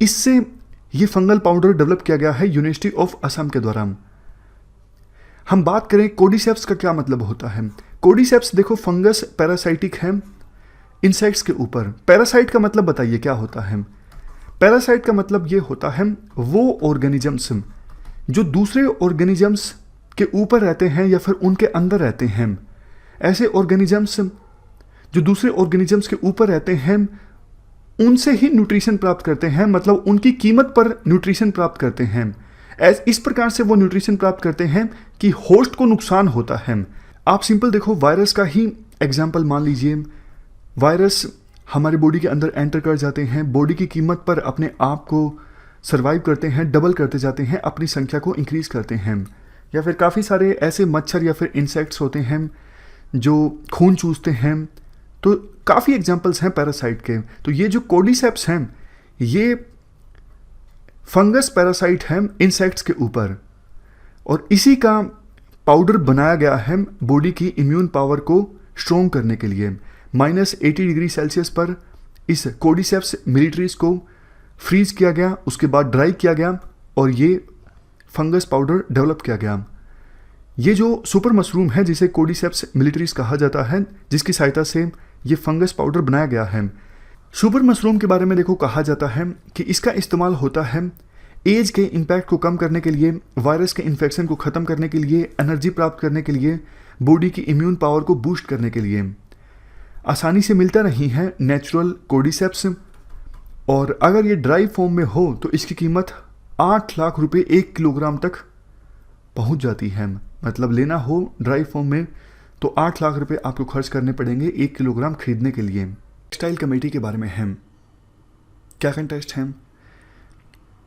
इससे ये फंगल पाउडर डेवलप किया गया है यूनिवर्सिटी ऑफ असम के द्वारा। हम बात करें कोडिसेप्स का क्या मतलब होता है। कोडिसेप्स देखो फंगस पैरासाइटिक है इंसेक्ट्स के ऊपर। पैरासाइट का मतलब बताइए क्या होता है। पैरासाइट का मतलब ये होता है वो ऑर्गेनिजम्स जो दूसरे ऑर्गेनिजम्स के ऊपर रहते हैं या फिर उनके अंदर रहते हैं। ऐसे ऑर्गेनिजम्स जो दूसरे ऑर्गेनिजम्स के ऊपर रहते हैं उनसे ही न्यूट्रिशन प्राप्त करते हैं, मतलब उनकी कीमत पर न्यूट्रिशन प्राप्त करते हैं। इस प्रकार से वो न्यूट्रिशन प्राप्त करते हैं कि होस्ट को नुकसान होता है। आप सिंपल देखो वायरस का ही एग्जाम्पल मान लीजिए। वायरस हमारे बॉडी के अंदर एंटर कर जाते हैं, बॉडी की कीमत पर अपने आप को सर्वाइव करते हैं, डबल करते जाते हैं, अपनी संख्या को इंक्रीज करते हैं। या फिर काफ़ी सारे ऐसे मच्छर या फिर इंसेक्ट्स होते हैं जो खून चूसते हैं। तो काफ़ी एग्जाम्पल्स हैं पैरासाइट के। तो ये जो कोडिसेप्स हैं ये फंगस पैरासाइट है इंसेक्ट्स के ऊपर, और इसी का पाउडर बनाया गया है बॉडी की इम्यून पावर को स्ट्रोंग करने के लिए। -80 डिग्री सेल्सियस पर इस कोडिसेप्स मिलिट्रीज को फ्रीज किया गया, उसके बाद ड्राई किया गया और ये फंगस पाउडर डेवलप किया गया। ये जो सुपर मशरूम है जिसे कोडिसेप्स मिलिट्रीज कहा जाता है, जिसकी सहायता से ये फंगस पाउडर बनाया गया है। सुपर मशरूम के बारे में देखो कहा जाता है कि इसका इस्तेमाल होता है एज के इम्पैक्ट को कम करने के लिए, वायरस के इन्फेक्शन को ख़त्म करने के लिए, एनर्जी प्राप्त करने के लिए, बॉडी की इम्यून पावर को बूस्ट करने के लिए। आसानी से मिलता नहीं है नेचुरल कोडिसेप्स, और अगर ये ड्राई फॉर्म में हो तो इसकी कीमत 8 लाख रुपए 1 किलोग्राम तक पहुंच जाती है। मतलब लेना हो ड्राई फॉर्म में तो 8 लाख रुपए आपको खर्च करने पड़ेंगे 1 किलोग्राम खरीदने के लिए। टेक्सटाइल कमेटी के बारे में है, क्या कंटेस्ट है।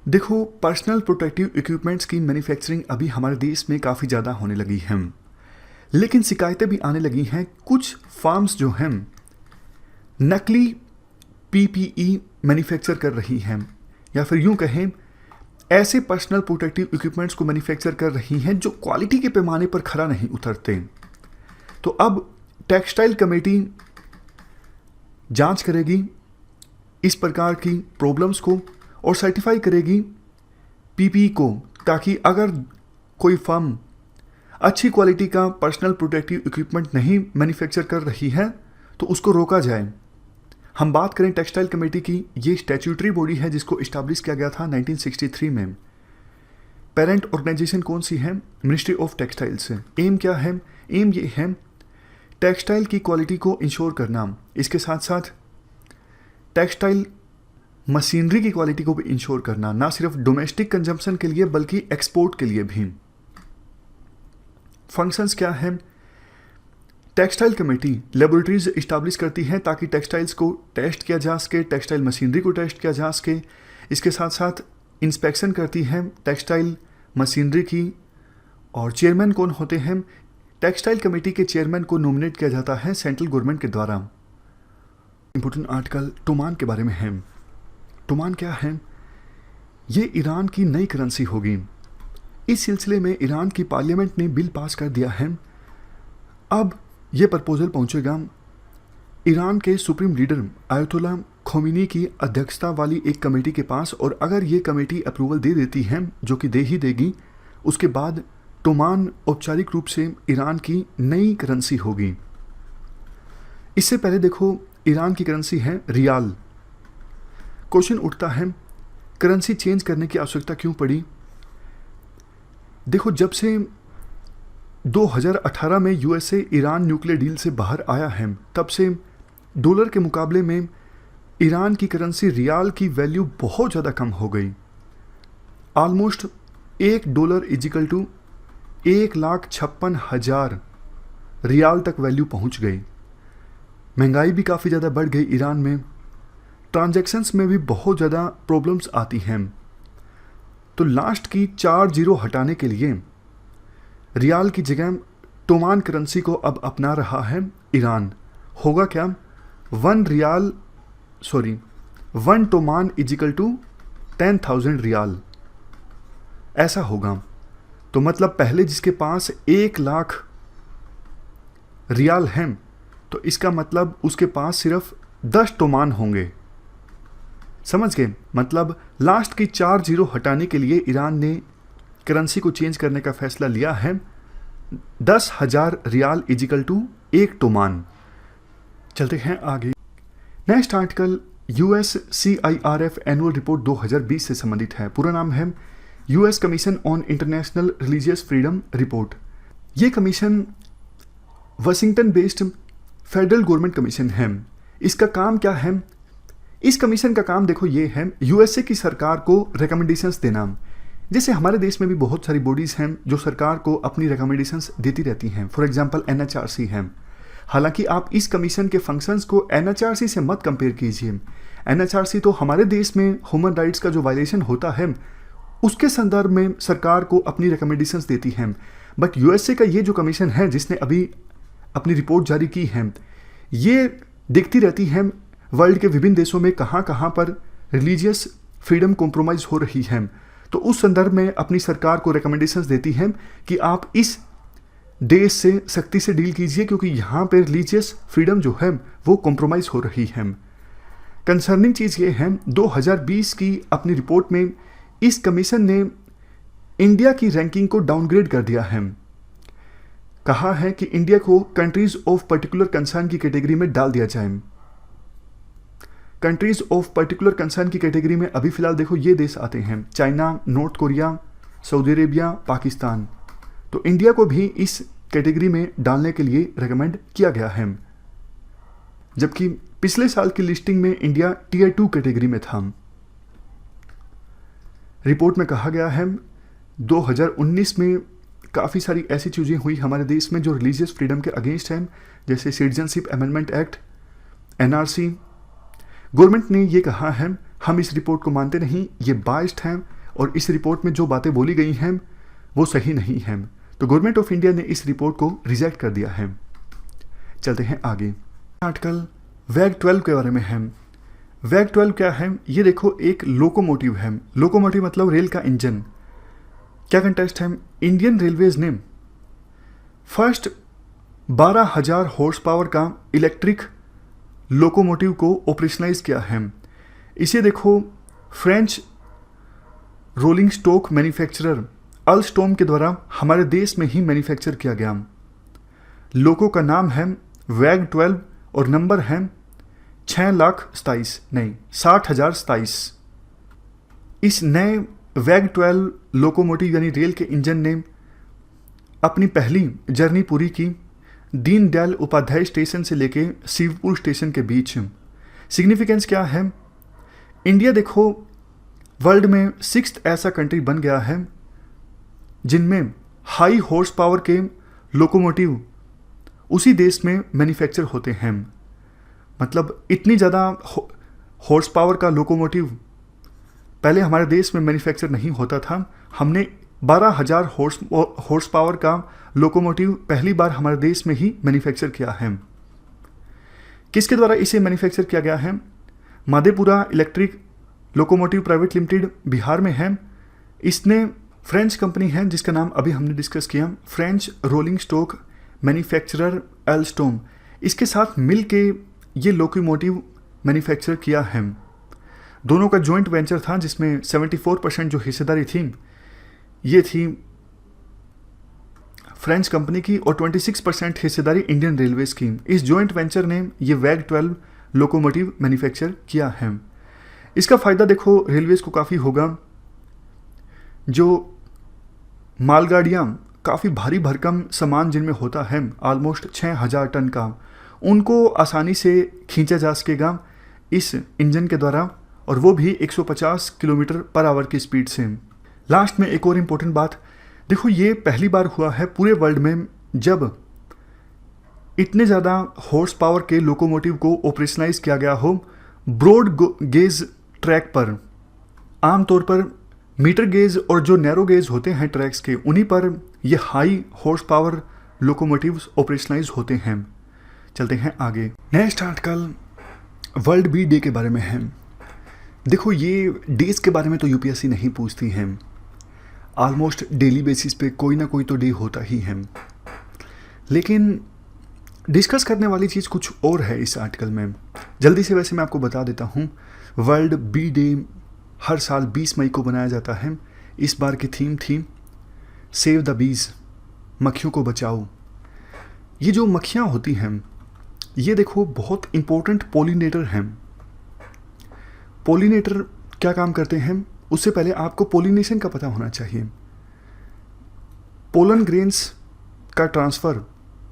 देखो पर्सनल प्रोटेक्टिव इक्विपमेंट्स की मैन्युफैक्चरिंग अभी हमारे देश में काफ़ी ज़्यादा होने लगी है, लेकिन शिकायतें भी आने लगी हैं। कुछ फार्म्स जो हैं नकली पीपीई मैन्युफैक्चर कर रही हैं, या फिर यूं कहें ऐसे पर्सनल प्रोटेक्टिव इक्विपमेंट्स को मैन्युफैक्चर कर रही हैं जो क्वालिटी के पैमाने पर खरा नहीं उतरते। तो अब टेक्सटाइल कमेटी जांच करेगी इस प्रकार की प्रॉब्लम्स को और सर्टिफाई करेगी पीपीई को, ताकि अगर कोई फर्म अच्छी क्वालिटी का पर्सनल प्रोटेक्टिव इक्विपमेंट नहीं मैन्युफैक्चर कर रही है तो उसको रोका जाए। हम बात करें टेक्सटाइल कमेटी की, ये स्टैट्यूटरी बॉडी है जिसको इस्टेब्लिश किया गया था 1963 में। पेरेंट ऑर्गेनाइजेशन कौन सी है? Ministry of textiles. एम क्या है? एम ये है टेक्सटाइल की क्वालिटी को इंश्योर करना, इसके साथ साथ टेक्सटाइल मशीनरी की क्वालिटी को भी इंश्योर करना, ना सिर्फ डोमेस्टिक कंजम्पशन के लिए बल्कि एक्सपोर्ट के लिए भी। फंक्शंस क्या है? टेक्सटाइल कमेटी लेबोरेटरीज इस्टेब्लिश करती है ताकि टेक्सटाइल्स को टेस्ट किया जा सके, टेक्सटाइल मशीनरी को टेस्ट किया जा सके। इसके साथ साथ इंस्पेक्शन करती है टेक्सटाइल मशीनरी की। और चेयरमैन कौन होते हैं? टेक्सटाइल कमेटी के चेयरमैन को नॉमिनेट किया जाता है सेंट्रल गवर्नमेंट के द्वारा। इंपॉर्टेंट आर्टिकल टोमान के बारे में है। टोमान क्या है? ये ईरान की नई करेंसी होगी। इस सिलसिले में ईरान की पार्लियामेंट ने बिल पास कर दिया है। अब ये प्रपोजल पहुंचेगा ईरान के सुप्रीम लीडर आयतुल्ला खोमेनी की अध्यक्षता वाली एक कमेटी के पास, और अगर ये कमेटी अप्रूवल दे देती है, जो कि दे ही देगी, उसके बाद टोमान औपचारिक रूप से ईरान की नई करेंसी होगी। इससे पहले देखो ईरान की करेंसी है रियाल। क्वेश्चन उठता है करेंसी चेंज करने की आवश्यकता क्यों पड़ी? देखो जब से 2018 में यूएसए ईरान न्यूक्लियर डील से बाहर आया है, तब से डॉलर के मुकाबले में ईरान की करेंसी रियाल की वैल्यू बहुत ज़्यादा कम हो गई। ऑलमोस्ट $1 इजिकल टू 1,56,000 रियाल तक वैल्यू पहुंच गई। महंगाई भी काफ़ी ज़्यादा बढ़ गई ईरान में। ट्रांजैक्शंस में भी बहुत ज़्यादा प्रॉब्लम्स आती हैं। तो लास्ट की 4 जीरो हटाने के लिए रियाल की जगह टोमान करेंसी को अब अपना रहा है ईरान। होगा क्या? 1 टोमान इजिकल टू 10,000 रियाल, ऐसा होगा। तो मतलब पहले जिसके पास 1 लाख रियाल हैं, तो इसका मतलब उसके पास सिर्फ 10 टोमान होंगे। समझ गए? मतलब लास्ट की 4 जीरो हटाने के लिए ईरान ने करेंसी को चेंज करने का फैसला लिया है। 10,000 रियाल इजिकल टू 1 टोमान। चलते हैं आगे। Next article USCIRF annual report 2020 से संबंधित है। पूरा नाम है US commission on international religious freedom report. ये commission Washington based federal government commission है। इसका काम क्या है? इस कमीशन का काम देखो ये है USA की सरकार को रिकमेंडेशंस देना। जैसे हमारे देश में भी बहुत सारी बॉडीज़ हैं जो सरकार को अपनी रिकमेंडेशंस देती रहती हैं। फॉर एग्जांपल NHRC है। हालांकि आप इस कमीशन के फंक्शंस को NHRC से मत कंपेयर कीजिए। NHRC तो हमारे देश में ह्यूमन राइट्स का जो वायलेशन होता है उसके संदर्भ में सरकार को अपनी रिकमेंडेशंस देती हैं। बट USA का ये जो कमीशन है जिसने अभी अपनी रिपोर्ट जारी की है, ये देखती रहती है वर्ल्ड के विभिन्न देशों में कहाँ कहाँ पर रिलीजियस फ्रीडम कॉम्प्रोमाइज़ हो रही है। तो उस संदर्भ में अपनी सरकार को रिकमेंडेशंस देती है कि आप इस देश से सख्ती से डील कीजिए क्योंकि यहाँ पे रिलीजियस फ्रीडम जो है वो कॉम्प्रोमाइज़ हो रही है। कंसर्निंग चीज़ ये है 2020 की अपनी रिपोर्ट में इस कमीशन ने इंडिया की रैंकिंग को डाउनग्रेड कर दिया है। कहा है कि इंडिया को कंट्रीज ऑफ पर्टिकुलर कंसर्न की कैटेगरी में डाल दिया जाए। कंट्रीज ऑफ पर्टिकुलर कंसर्न की कैटेगरी में अभी फिलहाल देखो ये देश आते हैं China, north Korea, Saudi Arabia, Pakistan. तो इंडिया को भी इस कैटेगरी में डालने के लिए रेकमेंड किया गया है, जबकि पिछले साल की लिस्टिंग में इंडिया टियर 2 कैटेगरी में था। रिपोर्ट में कहा गया है 2019 में काफ़ी सारी ऐसी चीज़ें हुई हमारे देश में जो रिलीजियस फ्रीडम के अगेंस्ट हैं, जैसे citizenship amendment act, NRC। Government ने ये कहा है हम इस रिपोर्ट को मानते नहीं, ये बाइस्ड है और इस रिपोर्ट में जो बातें बोली गई हैं वो सही नहीं है। तो गवर्नमेंट ऑफ इंडिया ने इस रिपोर्ट को रिजेक्ट कर दिया है। चलते हैं आगे। आर्टिकल वैग 12 के बारे में है। वैग 12 क्या है? ये देखो एक लोकोमोटिव है। लोकोमोटिव मतलब रेल का इंजन। क्या कंटेस्ट है? इंडियन रेलवेज ने फर्स्ट 12,000 हॉर्स पावर का इलेक्ट्रिक लोकोमोटिव को ऑपरेशनलाइज किया है। इसे देखो फ्रेंच रोलिंग स्टॉक मैन्युफैक्चरर अल्स्टोम के द्वारा हमारे देश में ही मैन्युफैक्चर किया गया। लोको का नाम है वैग 12 और नंबर है 60,27। इस नए वैग 12 लोकोमोटिव यानी रेल के इंजन ने अपनी पहली जर्नी पूरी की दीनदयाल उपाध्याय स्टेशन से लेके शिवपुर स्टेशन के बीच। सिग्निफिकेंस क्या है? इंडिया देखो वर्ल्ड में 6th ऐसा कंट्री बन गया है जिनमें हाई हॉर्स पावर के लोकोमोटिव उसी देश में मैन्युफैक्चर होते हैं। मतलब इतनी ज़्यादा हॉर्स पावर का लोकोमोटिव पहले हमारे देश में मैन्युफैक्चर नहीं होता था। हमने 12,000 हॉर्स पावर का लोकोमोटिव पहली बार हमारे देश में ही मैन्युफैक्चर किया है। किसके द्वारा इसे मैन्युफैक्चर किया गया है? Madhepura electric locomotive private limited Bihar में है। इसने फ्रेंच कंपनी है जिसका नाम अभी हमने डिस्कस किया, फ्रेंच रोलिंग स्टॉक मैन्युफैक्चरर एल्स्टोम। इसके साथ मिल के ये लोकोमोटिव मैन्युफैक्चर किया है। दोनों का जॉइंट वेंचर था जिसमें 74% जो हिस्सेदारी थी ये थी फ्रेंच कंपनी की और 26% हिस्सेदारी इंडियन रेलवेज की। इस जॉइंट वेंचर ने ये वैग 12 लोकोमोटिव मैन्युफैक्चर किया है। इसका फ़ायदा देखो रेलवेज को काफ़ी होगा। जो मालगाड़ियाँ काफ़ी भारी भरकम सामान जिनमें होता है ऑलमोस्ट 6,000 टन का, उनको आसानी से खींचा जा सकेगा इस इंजन के द्वारा, और वो भी 150 किलोमीटर पर आवर की स्पीड से। लास्ट में एक और इम्पोर्टेंट बात देखो, ये पहली बार हुआ है पूरे वर्ल्ड में जब इतने ज़्यादा हॉर्स पावर के लोकोमोटिव को ऑपरेशनलाइज किया गया हो ब्रॉड गेज ट्रैक पर। आमतौर पर मीटर गेज और जो नैरो गेज होते हैं ट्रैक्स के, उन्हीं पर ये high horse power locomotives operationalise होते हैं। चलते हैं आगे। Next article world bee day के बारे में है। देखो ये डेज के बारे में तो यूपीएससी नहीं पूछती है, ऑलमोस्ट डेली बेसिस पे कोई ना कोई तो डे होता ही है, लेकिन डिस्कस करने वाली चीज़ कुछ और है इस आर्टिकल में। जल्दी से वैसे मैं आपको बता देता हूँ। वर्ल्ड बी डे हर साल 20 मई को बनाया जाता है। इस बार की थीम थी सेव द बीज, मक्खियों को बचाओ। ये जो मक्खियाँ होती हैं ये देखो बहुत इम्पोर्टेंट पोलिनेटर हैं। पोलिनेटर क्या काम करते हैं, उससे पहले आपको पोलिनेशन का पता होना चाहिए। पोलन ग्रेन्स का ट्रांसफ़र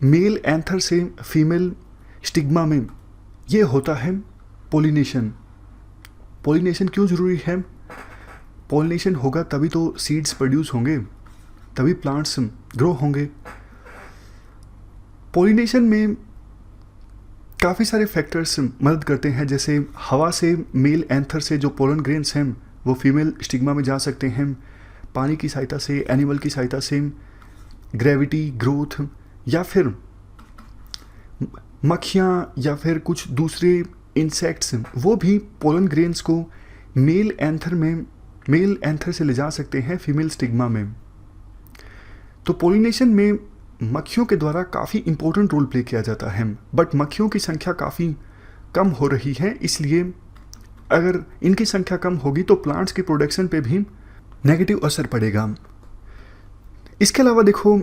मेल एंथर से फीमेल स्टिग्मा में ये होता है पोलिनेशन। पोलिनेशन क्यों ज़रूरी है? पोलिनेशन होगा तभी तो सीड्स प्रोड्यूस होंगे, तभी प्लांट्स ग्रो होंगे। पोलिनेशन में काफ़ी सारे फैक्टर्स मदद करते हैं, जैसे हवा से मेल एंथर से जो पोलन ग्रेन्स हैं वो फीमेल स्टिग्मा में जा सकते हैं, पानी की सहायता से, एनिमल की सहायता से, ग्रेविटी, ग्रोथ, या फिर मक्खियाँ या फिर कुछ दूसरे इंसेक्ट्स वो भी पोलन ग्रेन्स को मेल एंथर से ले जा सकते हैं फीमेल स्टिग्मा में। तो पोलिनेशन में मक्खियों के द्वारा काफ़ी इंपॉर्टेंट रोल प्ले किया जाता है, बट मक्खियों की संख्या काफ़ी कम हो रही है, इसलिए अगर इनकी संख्या कम होगी तो प्लांट्स की प्रोडक्शन पे भी नेगेटिव असर पड़ेगा। इसके अलावा देखो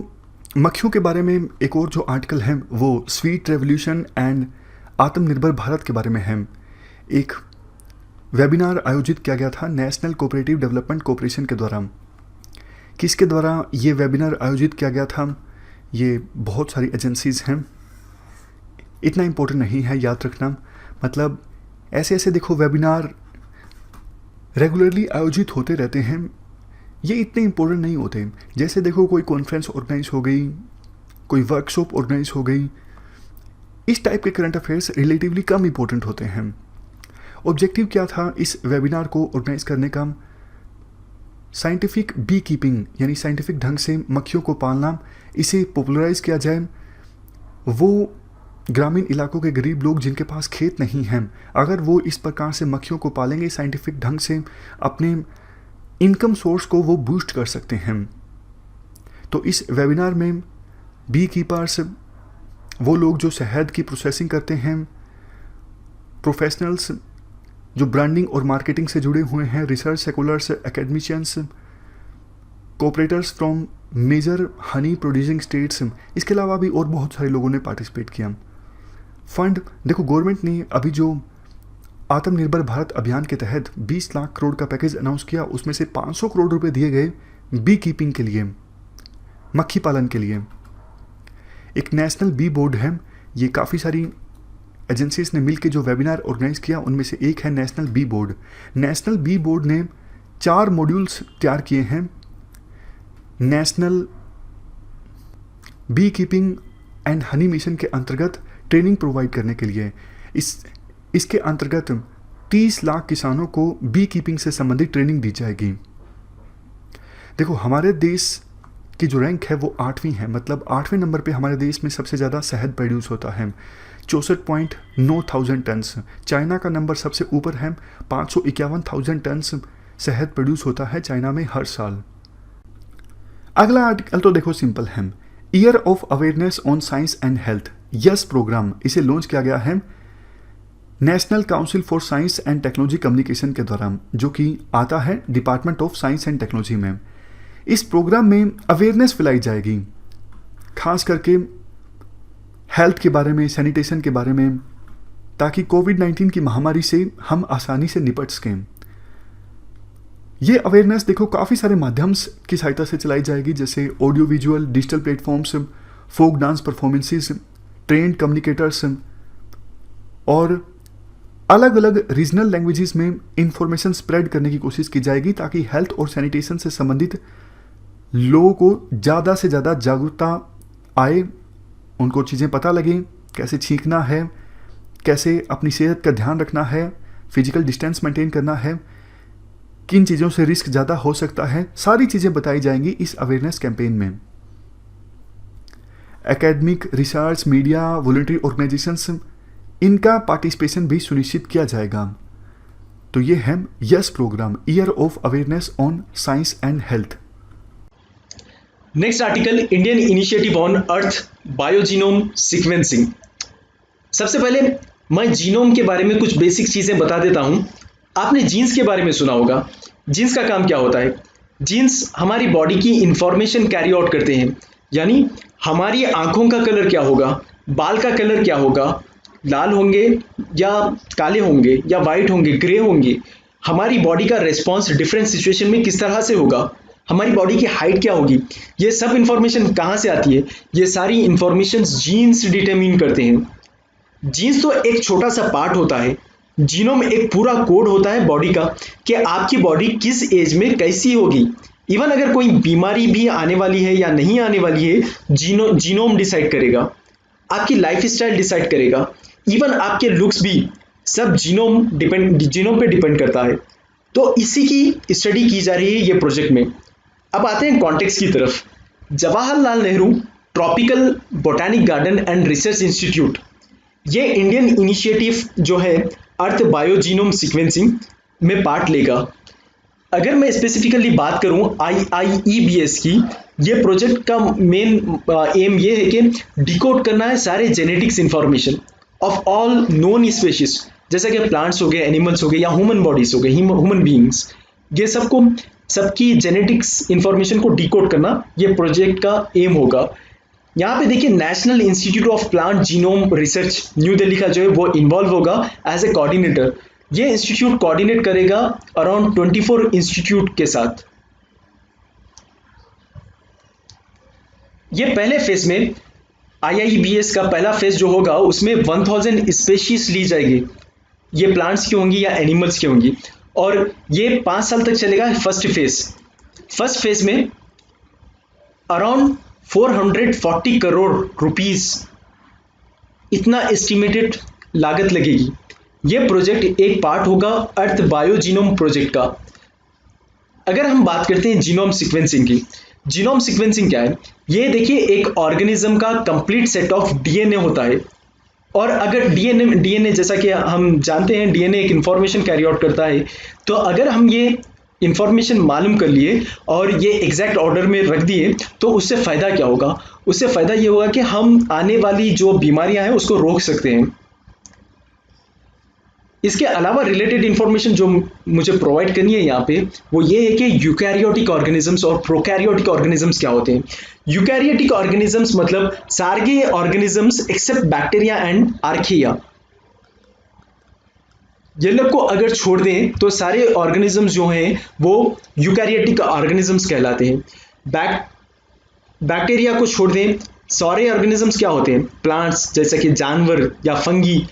मक्खियों के बारे में एक और जो आर्टिकल है वो स्वीट रेवोल्यूशन एंड आत्मनिर्भर भारत के बारे में है। एक वेबिनार आयोजित किया गया था नेशनल कोऑपरेटिव डेवलपमेंट कॉरपोरेशन के द्वारा। किसके द्वारा ये वेबिनार आयोजित किया गया था? ये बहुत सारी एजेंसीज़ हैं, इतना इम्पोर्टेंट नहीं है याद रखना। मतलब ऐसे देखो वेबिनार रेगुलरली आयोजित होते रहते हैं, ये इतने इम्पोर्टेंट नहीं होते। जैसे देखो कोई कॉन्फ्रेंस ऑर्गेनाइज हो गई, कोई वर्कशॉप ऑर्गेनाइज हो गई, इस टाइप के करंट अफेयर्स रिलेटिवली कम इम्पोर्टेंट होते हैं। ऑब्जेक्टिव क्या था इस वेबिनार को ऑर्गेनाइज करने का? साइंटिफिक बी कीपिंग यानी साइंटिफिक ढंग से मक्खियों को पालना, इसे पॉपुलराइज किया जाए। वो ग्रामीण इलाकों के गरीब लोग जिनके पास खेत नहीं हैं, अगर वो इस प्रकार से मक्खियों को पालेंगे साइंटिफिक ढंग से, अपने इनकम सोर्स को वो बूस्ट कर सकते हैं। तो इस वेबिनार में बी कीपर्स, वो लोग जो शहद की प्रोसेसिंग करते हैं, प्रोफेशनल्स जो ब्रांडिंग और मार्केटिंग से जुड़े हुए हैं, research scholars, academicians, cooperators from major honey producing states, इसके अलावा भी और बहुत सारे लोगों ने पार्टिसिपेट किया। फंड देखो गवर्नमेंट ने अभी जो आत्मनिर्भर भारत अभियान के तहत 20 लाख करोड़ का पैकेज अनाउंस किया, उसमें से 500 करोड़ रुपए दिए गए बी कीपिंग के लिए, मक्खी पालन के लिए। एक नेशनल बी बोर्ड है, ये काफ़ी सारी एजेंसीज ने मिलकर जो वेबिनार ऑर्गेनाइज किया उनमें से एक है national bee board. National bee board ने 4 मॉड्यूल्स तैयार किए हैं national bee keeping and honey mission के अंतर्गत ट्रेनिंग प्रोवाइड करने के लिए। इसके अंतर्गत 30 लाख किसानों को बी कीपिंग से संबंधित ट्रेनिंग दी जाएगी। देखो हमारे देश की जो रैंक है वो 8वीं है, मतलब 8वें नंबर पे हमारे देश में सबसे ज़्यादा शहद प्रोड्यूस होता है, 64.9 टन्स। चाइना का नंबर सबसे ऊपर है, 551,000 टन्स शहद प्रोड्यूस होता है चाइना में हर साल। अगला आर्टिकल तो देखो सिंपल है, year of awareness on science and health, yes programme, इसे लॉन्च किया गया है national council for science and technology communication के द्वारा, जो कि आता है department of science and technology में। इस प्रोग्राम में अवेयरनेस फैलाई जाएगी, खास करके हेल्थ के बारे में, सैनिटेशन के बारे में, ताकि कोविड-19 की महामारी से हम आसानी से निपट सकें। ये अवेयरनेस देखो काफ़ी सारे माध्यम्स की सहायता से चलाई जाएगी, जैसे audio visual, digital platforms, folk dance performances, trained communicators और अलग अलग रीजनल लैंग्वेजेस में इंफॉर्मेशन स्प्रेड करने की कोशिश की जाएगी, ताकि हेल्थ और सैनिटेशन से संबंधित लोगों को ज़्यादा से ज़्यादा जागरूकता आए, उनको चीज़ें पता लगें, कैसे छींकना है, कैसे अपनी सेहत का ध्यान रखना है, फिजिकल डिस्टेंस मेंटेन करना है, किन चीज़ों से रिस्क ज़्यादा हो सकता है, सारी चीज़ें बताई जाएंगी इस अवेयरनेस कैंपेन में। Academic, research, media, voluntary organisations, इनका पार्टिसिपेशन भी सुनिश्चित किया जाएगा। तो ये है YAS programme, year of awareness on science and health. Next article, Indian initiative on earth biogenome sequencing. सबसे पहले मैं जीनोम के बारे में कुछ बेसिक चीजें बता देता हूं। आपने जीन्स के बारे में सुना होगा। जीन्स का काम क्या होता है? जीन्स हमारी बॉडी की इंफॉर्मेशन कैरी आउट करते हैं, यानी हमारी आंखों का कलर क्या होगा, बाल का कलर क्या होगा, लाल होंगे या काले होंगे या वाइट होंगे, ग्रे होंगे, हमारी बॉडी का रेस्पॉन्स डिफरेंट सिचुएशन में किस तरह से होगा, हमारी बॉडी की हाइट क्या होगी, ये सब इंफॉर्मेशन कहाँ से आती है? ये सारी इंफॉर्मेशन जीन्स डिटरमिन करते हैं। जीन्स तो एक छोटा सा पार्ट होता है, जीनोम एक पूरा कोड होता है बॉडी का कि आपकी बॉडी किस एज में कैसी होगी। इवन अगर कोई बीमारी भी आने वाली है या नहीं आने वाली है, जीनोम डिसाइड करेगा, आपकी लाइफ स्टाइल डिसाइड करेगा, इवन आपके लुक्स भी सब जीनोम पे डिपेंड करता है। तो इसी की स्टडी की जा रही है ये प्रोजेक्ट में। अब आते हैं कॉन्टेक्स्ट की तरफ। Jawaharlal Nehru tropical botanic garden and research institute, ये इंडियन इनिशिएटिव जो है अर्थ बायोजीनोम सीक्वेंसिंग में पार्ट लेगा। अगर मैं स्पेसिफिकली बात करूं IIEBS की, ये प्रोजेक्ट का मेन एम ये है कि डिकोड करना है सारे genetics information of all known species, जैसे कि प्लांट्स हो गए, एनिमल्स हो गए या ह्यूमन बॉडीज हो गए, ह्यूमन बीइंग्स, ये सबकी जेनेटिक्स इंफॉर्मेशन को डिकोड करना ये प्रोजेक्ट का एम होगा। यहाँ पे देखिए national institute of plant genome research new Delhi का जो है वो इन्वॉल्व होगा एज ए कोऑर्डिनेटर। ये इंस्टीट्यूट कोऑर्डिनेट करेगा अराउंड 24 इंस्टीट्यूट के साथ। ये पहले फेज में IIEBS का पहला फेज जो होगा उसमें 1000 स्पेशीज ली जाएगी, ये प्लांट्स की होंगी या एनिमल्स की होंगी, और ये 5 साल तक चलेगा। फर्स्ट फेज में अराउंड 440 करोड़ रुपीस इतना एस्टिमेटेड लागत लगेगी। यह प्रोजेक्ट एक पार्ट होगा अर्थ बायोजीनोम प्रोजेक्ट का। अगर हम बात करते हैं जीनोम सीक्वेंसिंग की, जीनोम सीक्वेंसिंग क्या है? ये देखिए एक ऑर्गेनिज्म का कंप्लीट सेट ऑफ डीएनए होता है, और अगर डीएनए जैसा कि हम जानते हैं डीएनए एक इंफॉर्मेशन कैरी आउट करता है, तो अगर हम ये इंफॉर्मेशन मालूम कर लिए और ये एग्जैक्ट ऑर्डर में रख दिए तो उससे फ़ायदा क्या होगा? उससे फ़ायदा ये होगा कि हम आने वाली जो बीमारियां हैं उसको रोक सकते हैं। इसके अलावा रिलेटेड इंफॉर्मेशन जो मुझे प्रोवाइड करनी है यहाँ पे वो ये है कि यूकैरियोटिक ऑर्गेनिजम्स और प्रोकैरियोटिक ऑर्गेनिजम्स क्या होते हैं। यूकैरियोटिक ऑर्गेनिजम्स मतलब सारे organisms except bacteria and archaea, ये लोग को अगर छोड़ दें तो सारे ऑर्गेनिजम्स जो हैं वो यूकैरियोटिक ऑर्गेनिजम्स कहलाते हैं। बैक्टीरिया को छोड़ दें, सारे ऑर्गेनिजम्स क्या होते हैं? प्लांट्स जैसे कि जानवर या फंगी,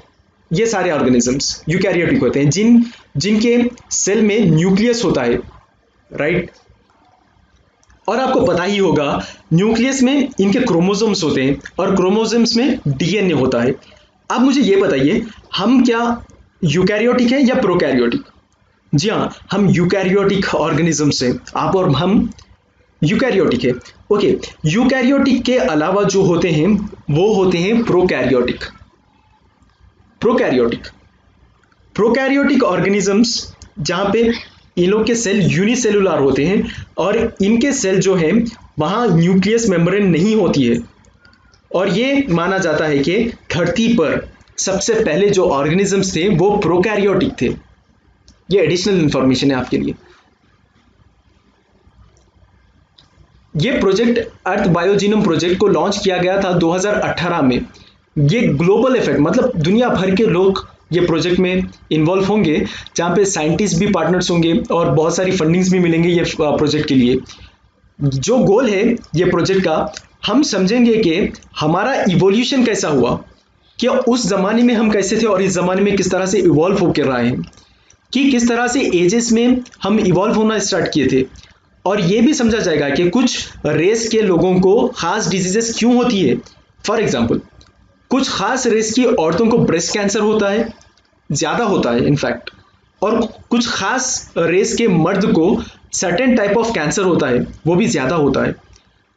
ये सारे ऑर्गेनिजम्स यूकैरियोटिक होते हैं जिनके सेल में न्यूक्लियस होता है, राइट। और आपको पता ही होगा न्यूक्लियस में इनके क्रोमोसोम्स होते हैं और क्रोमोसोम्स में डीएनए होता है। अब मुझे ये बताइए, हम क्या यूकैरियोटिक है या प्रोकैरियोटिक? जी हाँ, हम यूकैरियोटिक ऑर्गेनिजम्स हैं, आप और हम यूकैरियोटिक है। ओके, यूकैरियोटिक के अलावा जो होते हैं वो होते हैं प्रोकैरियोटिक। प्रोकैरियोटिक ऑर्गेनिजम्स जहाँ पे इन लोग के सेल यूनिसेलुलर होते हैं और इनके सेल जो है वहाँ न्यूक्लियस मेम्ब्रेन नहीं होती है, और ये माना जाता है कि धरती पर सबसे पहले जो ऑर्गेनिजम्स थे वो प्रोकैरियोटिक थे। ये एडिशनल इंफॉर्मेशन है आपके लिए। ये प्रोजेक्ट अर्थ बायोजीनोम प्रोजेक्ट को लॉन्च किया गया था 2018 में। ये ग्लोबल इफेक्ट मतलब दुनिया भर के लोग ये प्रोजेक्ट में इन्वॉल्व होंगे, जहाँ पे साइंटिस्ट भी पार्टनर्स होंगे और बहुत सारी फंडिंग्स भी मिलेंगे ये प्रोजेक्ट के लिए। जो गोल है ये प्रोजेक्ट का, हम समझेंगे कि हमारा इवोल्यूशन कैसा हुआ, कि उस ज़माने में हम कैसे थे और इस ज़माने में किस तरह से इवॉल्व होकर रहे हैं, कि किस तरह से एजेस में हम इवॉल्व होना स्टार्ट किए थे। और ये भी समझा जाएगा कि कुछ रेस के लोगों को खास डिजीजेस क्यों होती है। फॉर एग्जांपल, कुछ खास रेस की औरतों को ब्रेस्ट कैंसर होता है, ज़्यादा होता है इनफैक्ट, और कुछ खास रेस के मर्द को सर्टेन टाइप ऑफ कैंसर होता है, वो भी ज़्यादा होता है।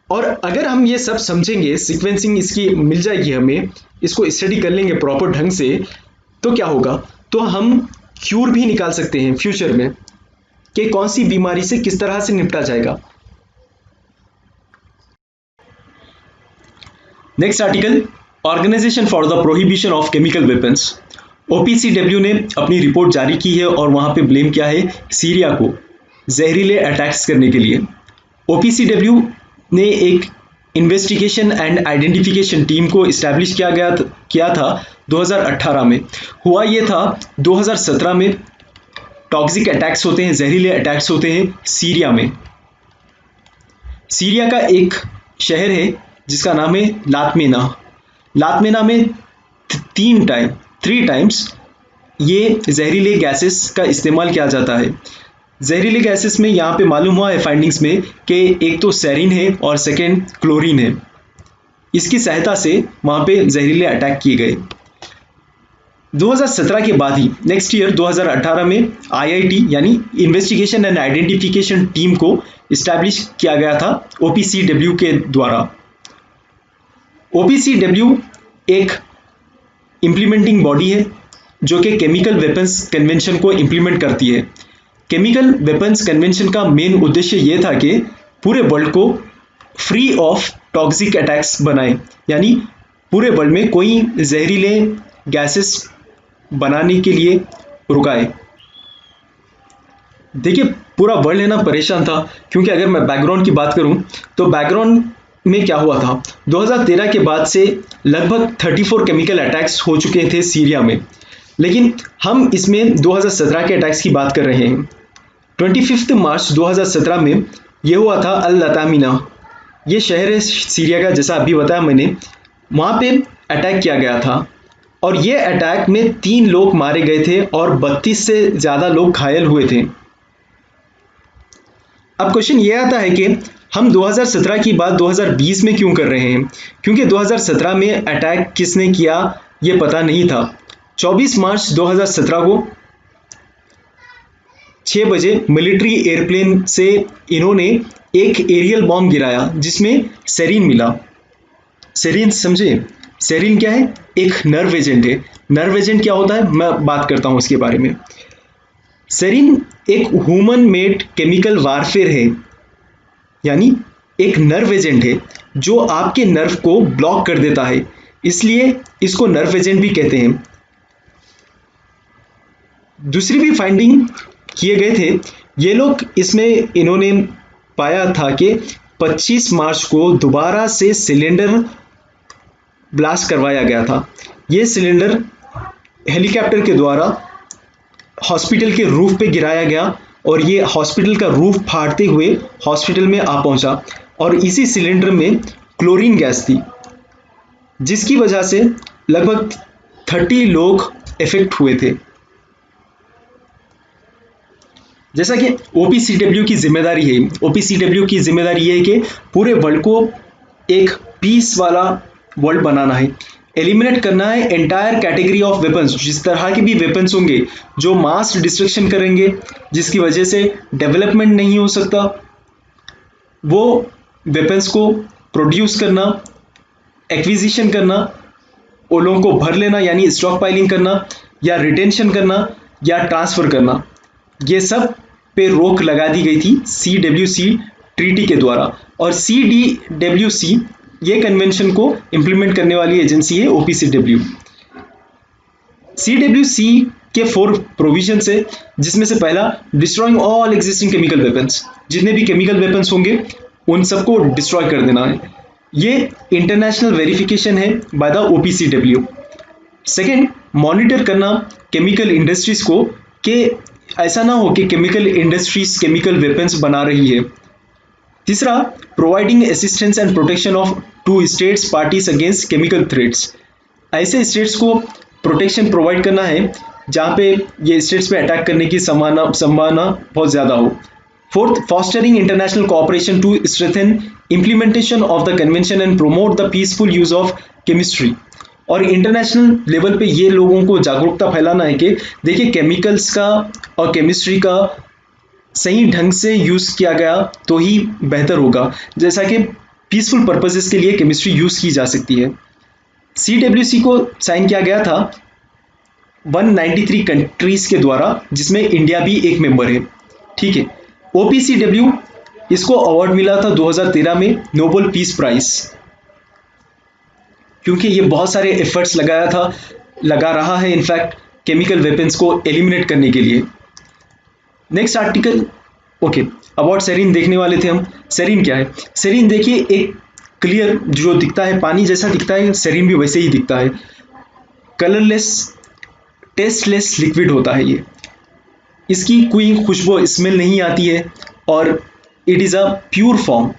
और अगर हम ये सब समझेंगे, सीक्वेंसिंग इसकी मिल जाएगी हमें, इसको स्टडी कर लेंगे प्रॉपर ढंग से, तो क्या होगा, तो हम क्यूर भी निकाल सकते हैं फ्यूचर में कि कौन सी बीमारी से किस तरह से निपटा जाएगा। Next article, organisation for the prohibition of chemical weapons. OPCW ने अपनी रिपोर्ट जारी की है और वहाँ पे ब्लेम किया है सीरिया को जहरीले अटैक्स करने के लिए। OPCW ने एक इन्वेस्टिगेशन एंड आइडेंटिफिकेशन टीम को इस्टेब्लिश किया था 2018 में। हुआ ये था 2017 में टॉक्सिक अटैक्स होते हैं, जहरीले अटैक्स होते हैं सीरिया में। सीरिया का एक शहर है जिसका नाम है लातमेना। लातमेना में 3 टाइम्स ये जहरीले गैसेस का इस्तेमाल किया जाता है। जहरीले गैसेस में यहाँ पे मालूम हुआ है फाइंडिंग्स में कि एक तो सेरिन है और सेकेंड क्लोरीन है। इसकी सहायता से वहाँ पे जहरीले अटैक किए गए। 2017 के बाद ही नेक्स्ट ईयर 2018 में IIT यानी इन्वेस्टिगेशन एंड आइडेंटिफिकेशन टीम को इस्टेब्लिश किया गया था OPCW के द्वारा। OPCW एक इम्प्लीमेंटिंग बॉडी है जो कि केमिकल वेपन्स कन्वेंशन को इम्प्लीमेंट करती है। केमिकल वेपन्स कन्वेंशन का मेन उद्देश्य ये था कि पूरे वर्ल्ड को फ्री ऑफ टॉक्सिक अटैक्स बनाए, यानी पूरे वर्ल्ड में कोई जहरीले गैसेस बनाने के लिए रुकाए। देखिए पूरा वर्ल्ड है ना परेशान था, क्योंकि अगर मैं बैकग्राउंड की बात करूं तो बैकग्राउंड में क्या हुआ था, 2013 के बाद से लगभग 34 केमिकल अटैक्स हो चुके थे सीरिया में, लेकिन हम इसमें 2017 के अटैक्स की बात कर रहे हैं। 25 मार्च 2017 में ये हुआ था अल लतामिना, ये शहर है सीरिया का, जैसा अभी बताया मैंने। वहाँ पे अटैक किया गया था और ये अटैक में 3 लोग मारे गए थे और 32 से ज़्यादा लोग घायल हुए थे। अब क्वेश्चन ये आता है कि हम 2017 की बात 2020 में क्यों कर रहे हैं, क्योंकि 2017 में अटैक किसने किया ये पता नहीं था। 24 मार्च 2017 को 6 बजे मिलिट्री एयरप्लेन से इन्होंने एक एरियल बॉम्ब गिराया जिसमें सेरिन मिला। सेरिन समझे, सेरिन क्या है, एक नर्व एजेंट है। नर्व एजेंट क्या होता है मैं बात करता हूँ उसके बारे में। सेरिन एक ह्यूमन मेड केमिकल वारफेयर है, यानी एक नर्व एजेंट है जो आपके नर्व को ब्लॉक कर देता है, इसलिए इसको नर्व एजेंट भी कहते हैं। दूसरी भी फाइंडिंग किए गए थे ये लोग, इसमें इन्होंने पाया था कि 25 मार्च को दोबारा से सिलेंडर ब्लास्ट करवाया गया था। ये सिलेंडर हेलीकॉप्टर के द्वारा हॉस्पिटल के रूफ पे गिराया गया और ये हॉस्पिटल का रूफ फाड़ते हुए हॉस्पिटल में आ पहुंचा और इसी सिलेंडर में क्लोरीन गैस थी, जिसकी वजह से लगभग 30 लोग इफेक्ट हुए थे। जैसा कि OPCW की जिम्मेदारी है, OPCW की जिम्मेदारी ये है कि पूरे वर्ल्ड को एक पीस वाला वर्ल्ड बनाना है, एलिमिनेट करना है एंटायर कैटेगरी ऑफ वेपन्स, जिस तरह के भी वेपन्स होंगे जो मास डिस्ट्रक्शन करेंगे, जिसकी वजह से डेवलपमेंट नहीं हो सकता, वो वेपन्स को प्रोड्यूस करना, एक्विजिशन करना, वो लोगों को भर लेना यानी स्टॉक पाइलिंग करना या रिटेंशन करना या ट्रांसफ़र करना, ये सब पे रोक लगा दी गई थी CWC ट्रीटी के द्वारा। और CDWC ये कन्वेंशन को इम्प्लीमेंट करने वाली एजेंसी है OPCW। CWC के 4 प्रोविजंस है, जिसमें से पहला destroying all existing chemical weapons, जितने भी केमिकल वेपन्स होंगे उन सबको डिस्ट्रॉय कर देना है। ये इंटरनेशनल वेरिफिकेशन है by the OPCW। Second, monitor करना केमिकल इंडस्ट्रीज को कि ऐसा ना हो कि केमिकल इंडस्ट्रीज केमिकल वेपन्स बना रही है। तीसरा, providing assistance and protection of to states parties against chemical threats, ऐसे स्टेट्स को प्रोटेक्शन प्रोवाइड करना है जहाँ पे ये स्टेट्स पे अटैक करने की संभावना बहुत ज़्यादा हो। Fourth, fostering international cooperation to strengthen implementation of the convention and promote the peaceful use of chemistry, और इंटरनेशनल लेवल पे ये लोगों को जागरूकता फैलाना है कि देखिए केमिकल्स का और केमिस्ट्री का सही ढंग से यूज़ किया गया तो ही बेहतर होगा, जैसा कि पीसफुल पर्पसेस के लिए केमिस्ट्री यूज़ की जा सकती है। CWC को साइन किया गया था 193 कंट्रीज़ के द्वारा, जिसमें इंडिया भी एक मेंबर है। ठीक है, OPCW इसको अवार्ड मिला था 2013 में नोबेल पीस प्राइज़, क्योंकि ये बहुत सारे एफर्ट्स लगा रहा है इनफैक्ट केमिकल वेपन्स को एलिमिनेट करने के लिए। Next article, okay, about serine देखने वाले थे हम। सेरीन क्या है? सेरीन देखिए एक क्लियर जो दिखता है, पानी जैसा दिखता है, सेरीन भी वैसे ही दिखता है। कलरलेस, टेस्टलेस लिक्विड होता है ये। इसकी कोई खुशबू स्मेल नहीं आती है और it is a pure form.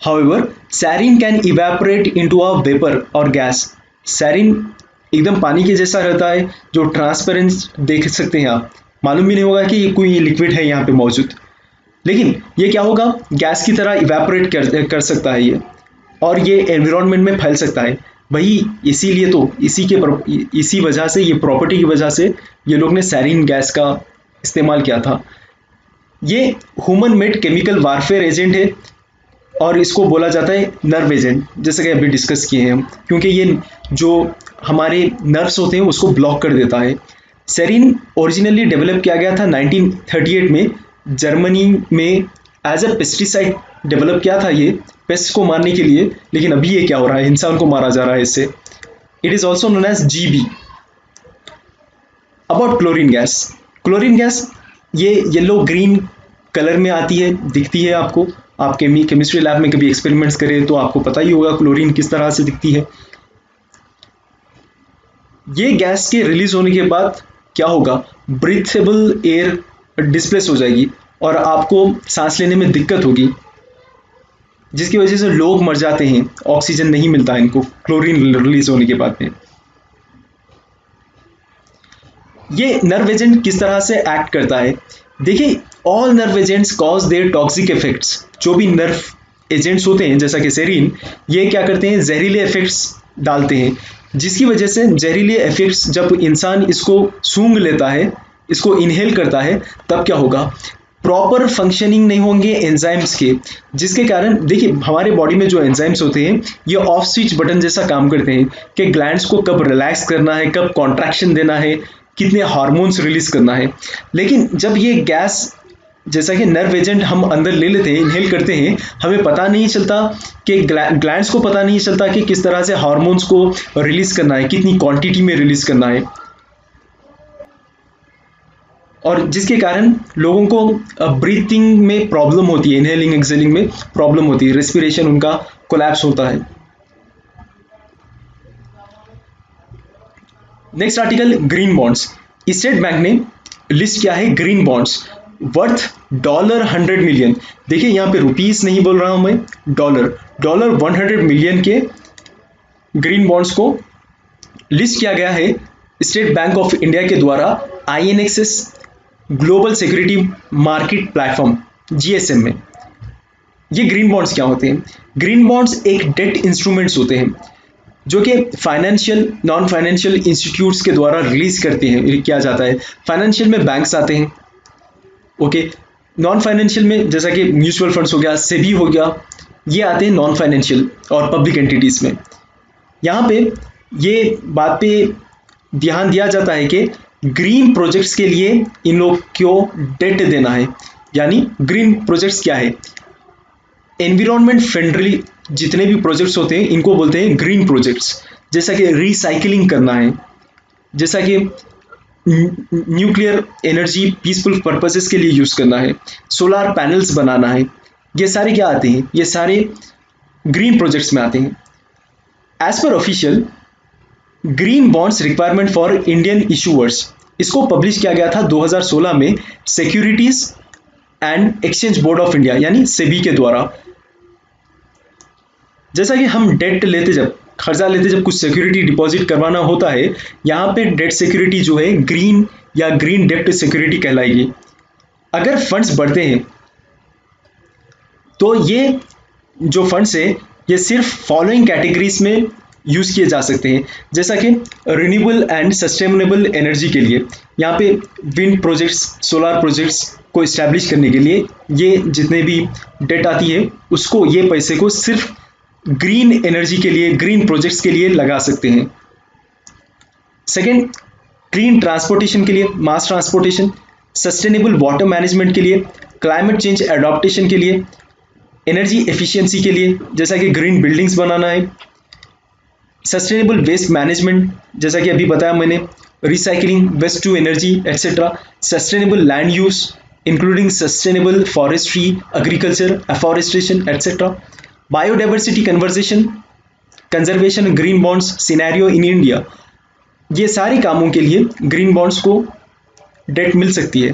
However sarin can evaporate into a vapour और गैस। सैरिन एकदम पानी के जैसा रहता है, जो ट्रांसपेरेंट देख सकते हैं आप, मालूम भी नहीं होगा कि ये कोई लिक्विड है यहाँ पे मौजूद। लेकिन ये क्या होगा, गैस की तरह इवेपोरेट कर सकता है ये, और ये एनवायरनमेंट में फैल सकता है। वही इसीलिए तो इसी वजह से, ये प्रॉपर्टी की वजह से ये लोग ने सैरिन गैस का इस्तेमाल किया था। ये human made chemical warfare agent है और इसको बोला जाता है नर्व एजेंट, जैसे कि अभी डिस्कस किए हैं हम, क्योंकि ये जो हमारे नर्व्स होते हैं उसको ब्लॉक कर देता है। सेरीन ओरिजिनली डेवलप किया गया था 1938 में जर्मनी में एज अ पेस्टिसाइड डेवलप किया था ये, पेस्ट को मारने के लिए। लेकिन अभी ये क्या हो रहा है, इंसान को मारा जा रहा है इससे। It is also known as GB. About chlorine gas. Chlorine gas ये येलो ग्रीन कलर में आती है, दिखती है आपको। आप केमिस्ट्री लैब में कभी एक्सपेरिमेंट्स करें तो आपको पता ही होगा क्लोरीन किस तरह से दिखती है। ये गैस के रिलीज होने के बाद क्या होगा, ब्रीथेबल एयर डिस्प्लेस हो जाएगी और आपको सांस लेने में दिक्कत होगी, जिसकी वजह से लोग मर जाते हैं, ऑक्सीजन नहीं मिलता है इनको क्लोरीन रिलीज होने के बाद में। ये नर्व एजेंट किस तरह से एक्ट करता है, देखिए all nerve agents cause their toxic effects. जो भी नर्व एजेंट्स होते हैं जैसा कि सेरीन, ये क्या करते हैं, जहरीले इफेक्ट्स डालते हैं, जिसकी वजह से जहरीले इफेक्ट्स जब इंसान इसको सूंघ लेता है, इसको इनहेल करता है, तब क्या होगा, प्रॉपर फंक्शनिंग नहीं होंगे एंजाइम्स के, जिसके कारण देखिए हमारे बॉडी में जो एंजाइम्स होते हैं ये ऑफ स्विच बटन जैसा काम करते हैं कि ग्लैंड्स को कब रिलैक्स करना है, कब कॉन्ट्रैक्शन देना है, कितने हार्मोन्स रिलीज करना है। लेकिन जब ये गैस जैसा कि नर्व एजेंट हम अंदर ले लेते हैं, इनहेल करते हैं, हमें पता नहीं चलता कि ग्लैंड्स को पता नहीं चलता कि किस तरह से हार्मोन्स को रिलीज करना है, कितनी क्वांटिटी में रिलीज करना है, और जिसके कारण लोगों को ब्रीथिंग में प्रॉब्लम होती है, इनहेलिंग एक्सहेलिंग में प्रॉब्लम होती है, रेस्पिरेशन उनका कोलैप्स होता है। Next article, green bonds. State bank ने लिस्ट किया है ग्रीन बॉन्ड्स वर्थ $100 मिलियन। देखिए यहाँ पे रुपीस नहीं बोल रहा हूं मैं, डॉलर 100 मिलियन के ग्रीन बॉन्ड्स को लिस्ट किया गया है स्टेट बैंक ऑफ इंडिया के द्वारा INXS global security market platform GSM में। ये ग्रीन बॉन्ड्स क्या होते हैं, ग्रीन बॉन्ड्स एक डेट इंस्ट्रूमेंट्स होते हैं जो कि फाइनेंशियल नॉन फाइनेंशियल इंस्टीट्यूट्स के द्वारा रिलीज करते हैं, किया जाता है। फाइनेंशियल में बैंक्स आते हैं, ओके, नॉन फाइनेंशियल में जैसा कि म्यूचुअल फंड्स हो गया, सेबी हो गया, ये आते हैं नॉन फाइनेंशियल और पब्लिक एंटिटीज में। यहाँ पे ये बात पे ध्यान दिया जाता है कि ग्रीन प्रोजेक्ट्स के लिए इन लोग को डेट देना है। यानी ग्रीन प्रोजेक्ट्स क्या है, एनवायरनमेंट फ्रेंडली जितने भी प्रोजेक्ट्स होते हैं इनको बोलते हैं ग्रीन प्रोजेक्ट्स। जैसा कि रिसाइकलिंग करना है, जैसा कि न्यूक्लियर एनर्जी पीसफुल पर्पसेस के लिए यूज करना है, सोलर पैनल्स बनाना है, ये सारे क्या आते हैं, ये सारे ग्रीन प्रोजेक्ट्स में आते हैं। As per official green bonds requirement for Indian issuers, इसको पब्लिश किया गया था 2016 में securities and exchange board of India यानी सेबी के द्वारा। जैसा कि हम डेट लेते, जब कर्जा लेते, जब कुछ सिक्योरिटी डिपॉजिट करवाना होता है, यहाँ पे डेट सिक्योरिटी जो है ग्रीन या ग्रीन डेट सिक्योरिटी कहलाएगी। अगर फंड्स बढ़ते हैं तो ये जो फंड्स है ये सिर्फ फॉलोइंग कैटेगरीज में यूज किए जा सकते हैं, जैसा कि रिन्यूएबल एंड सस्टेनेबल एनर्जी के लिए, यहाँ पे विंड प्रोजेक्ट्स, सोलर प्रोजेक्ट्स को इस्टेब्लिश करने के लिए ये जितने भी डेट आती है उसको, ये पैसे को सिर्फ ग्रीन एनर्जी के लिए, ग्रीन प्रोजेक्ट्स के लिए लगा सकते हैं। सेकेंड, क्लीन ट्रांसपोर्टेशन के लिए, मास ट्रांसपोर्टेशन, सस्टेनेबल वाटर मैनेजमेंट के लिए, क्लाइमेट चेंज एडॉप्टेशन के लिए, एनर्जी एफिशिएंसी के लिए जैसा कि ग्रीन बिल्डिंग्स बनाना है, सस्टेनेबल वेस्ट मैनेजमेंट जैसा कि अभी बताया मैंने, recycling, waste to energy, etc., sustainable land use, including sustainable forestry, agriculture, afforestation, etc., biodiversity conservation, green bonds scenario in India. ये सारे कामों के लिए ग्रीन बॉन्ड्स को डेट मिल सकती है।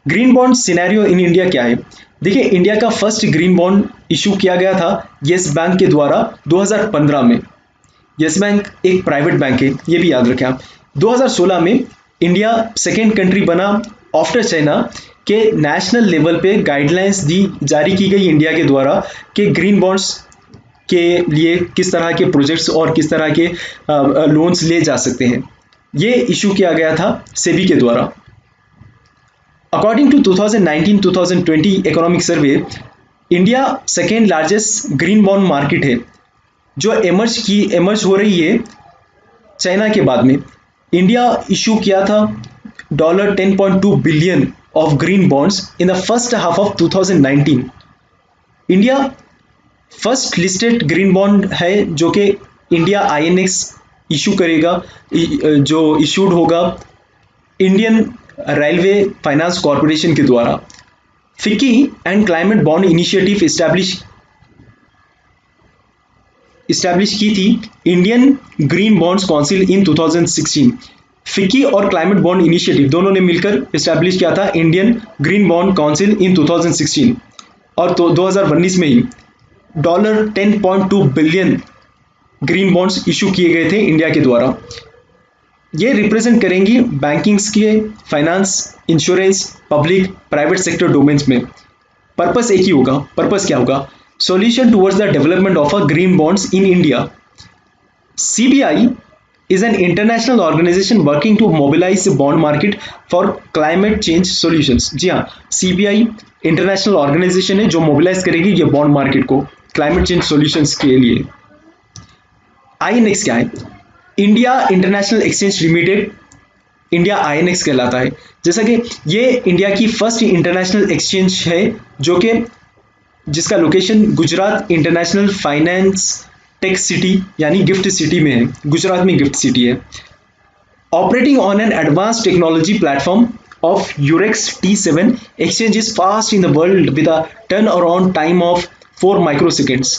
Green bond scenario in India क्या है? देखिए, इंडिया का फर्स्ट ग्रीन बॉन्ड इशू किया गया था येस बैंक के द्वारा 2015 में। येस बैंक एक प्राइवेट बैंक है, ये भी याद रखें आप। 2016 में इंडिया सेकेंड कंट्री बना आफ्टर चाइना के नेशनल लेवल पे गाइडलाइंस जारी की गई इंडिया के द्वारा कि ग्रीन बॉन्ड्स के लिए किस तरह के प्रोजेक्ट्स और किस तरह के लोन्स ले जा सकते हैं। ये इशू किया गया था सेबी के द्वारा। According to 2019-2020 economic survey, India second largest green bond market है जो एमर्ज हो रही है चाइना के बाद में। इंडिया इशू किया था $10.2 billion of green bonds in the first half of 2019। India first listed green bond है जो कि इंडिया INX इशू करेगा, जो इशूड होगा इंडियन रेलवे फाइनेंस कॉरपोरेशन के द्वारा। FICCI and climate bond initiative establish की थी इंडियन ग्रीन बॉन्ड्स काउंसिल इन 2016। फिक्की और क्लाइमेट बॉन्ड इनिशिएटिव दोनों ने मिलकर इस्टेब्लिश किया था इंडियन ग्रीन बॉन्ड काउंसिल इन 2016, और तो 2019 में ही $10.2 बिलियन ग्रीन बॉन्ड्स इशू किए गए थे इंडिया के द्वारा। ये रिप्रेजेंट करेंगी बैंकिंग्स के, finance, insurance, public, private sector domains में। पर्पस एक ही होगा। पर्पस क्या होगा? Solution towards the development of a green bonds in India. CBI is an international organization working to mobilize the bond market for climate change solutions। जी हाँ, CBI international organisation है जो mobilise करेगी ये bond market को climate change solutions के लिए। INX क्या है? India international exchange limited, India INX कहलाता है। जैसा कि ये इंडिया की फर्स्ट इंटरनेशनल एक्सचेंज है जो कि जिसका location Gujarat international finance tech city यानी गिफ्ट सिटी में है। गुजरात में गिफ्ट सिटी है। Operating on an advance technology platform of Eurex T7 exchange is fast in the world with a turnaround time of 4 microseconds।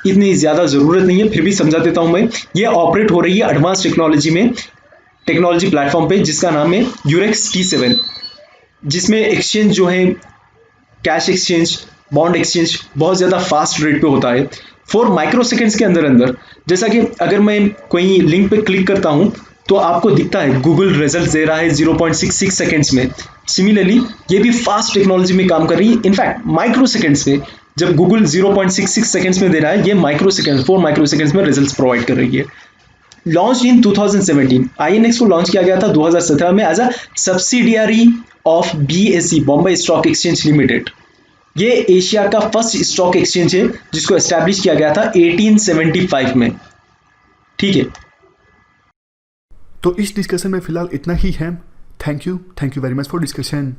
इतनी ज़्यादा ज़रूरत नहीं है, फिर भी समझा देता हूँ मैं। ये ऑपरेट हो रही है एडवांस टेक्नोलॉजी प्लेटफॉर्म पे जिसका नाम है यूरेक्स T7, जिसमें एक्सचेंज जो है कैश एक्सचेंज, बॉन्ड एक्सचेंज बहुत ज़्यादा फास्ट रेट पे होता है 4 माइक्रोसेकेंड्स के अंदर। जैसा कि अगर मैं कोई लिंक पे क्लिक करता हूँ तो आपको दिखता है गूगल रिजल्ट दे रहा है 0.66 सेकेंड्स में। सिमिलरली ये भी फास्ट टेक्नोलॉजी में काम कर रही है, इनफैक्ट माइक्रो सेकेंड्स में। जब गूगल 0.66 सेकेंड्स में दे रहा है, ये 4 माइक्रो सेकेंड्स में रिजल्ट प्रोवाइड कर रही है। लॉन्च इन 2017, INX को लॉन्च किया गया था 2017 में as a subsidiary of BSE, Bombay stock exchange limited. ये एशिया का फर्स्ट स्टॉक एक्सचेंज है जिसको एस्टैब्लिश किया गया था 1875 में। ठीक है, तो इस डिस्कशन में फिलहाल इतना ही है। Thank you very much for discussion.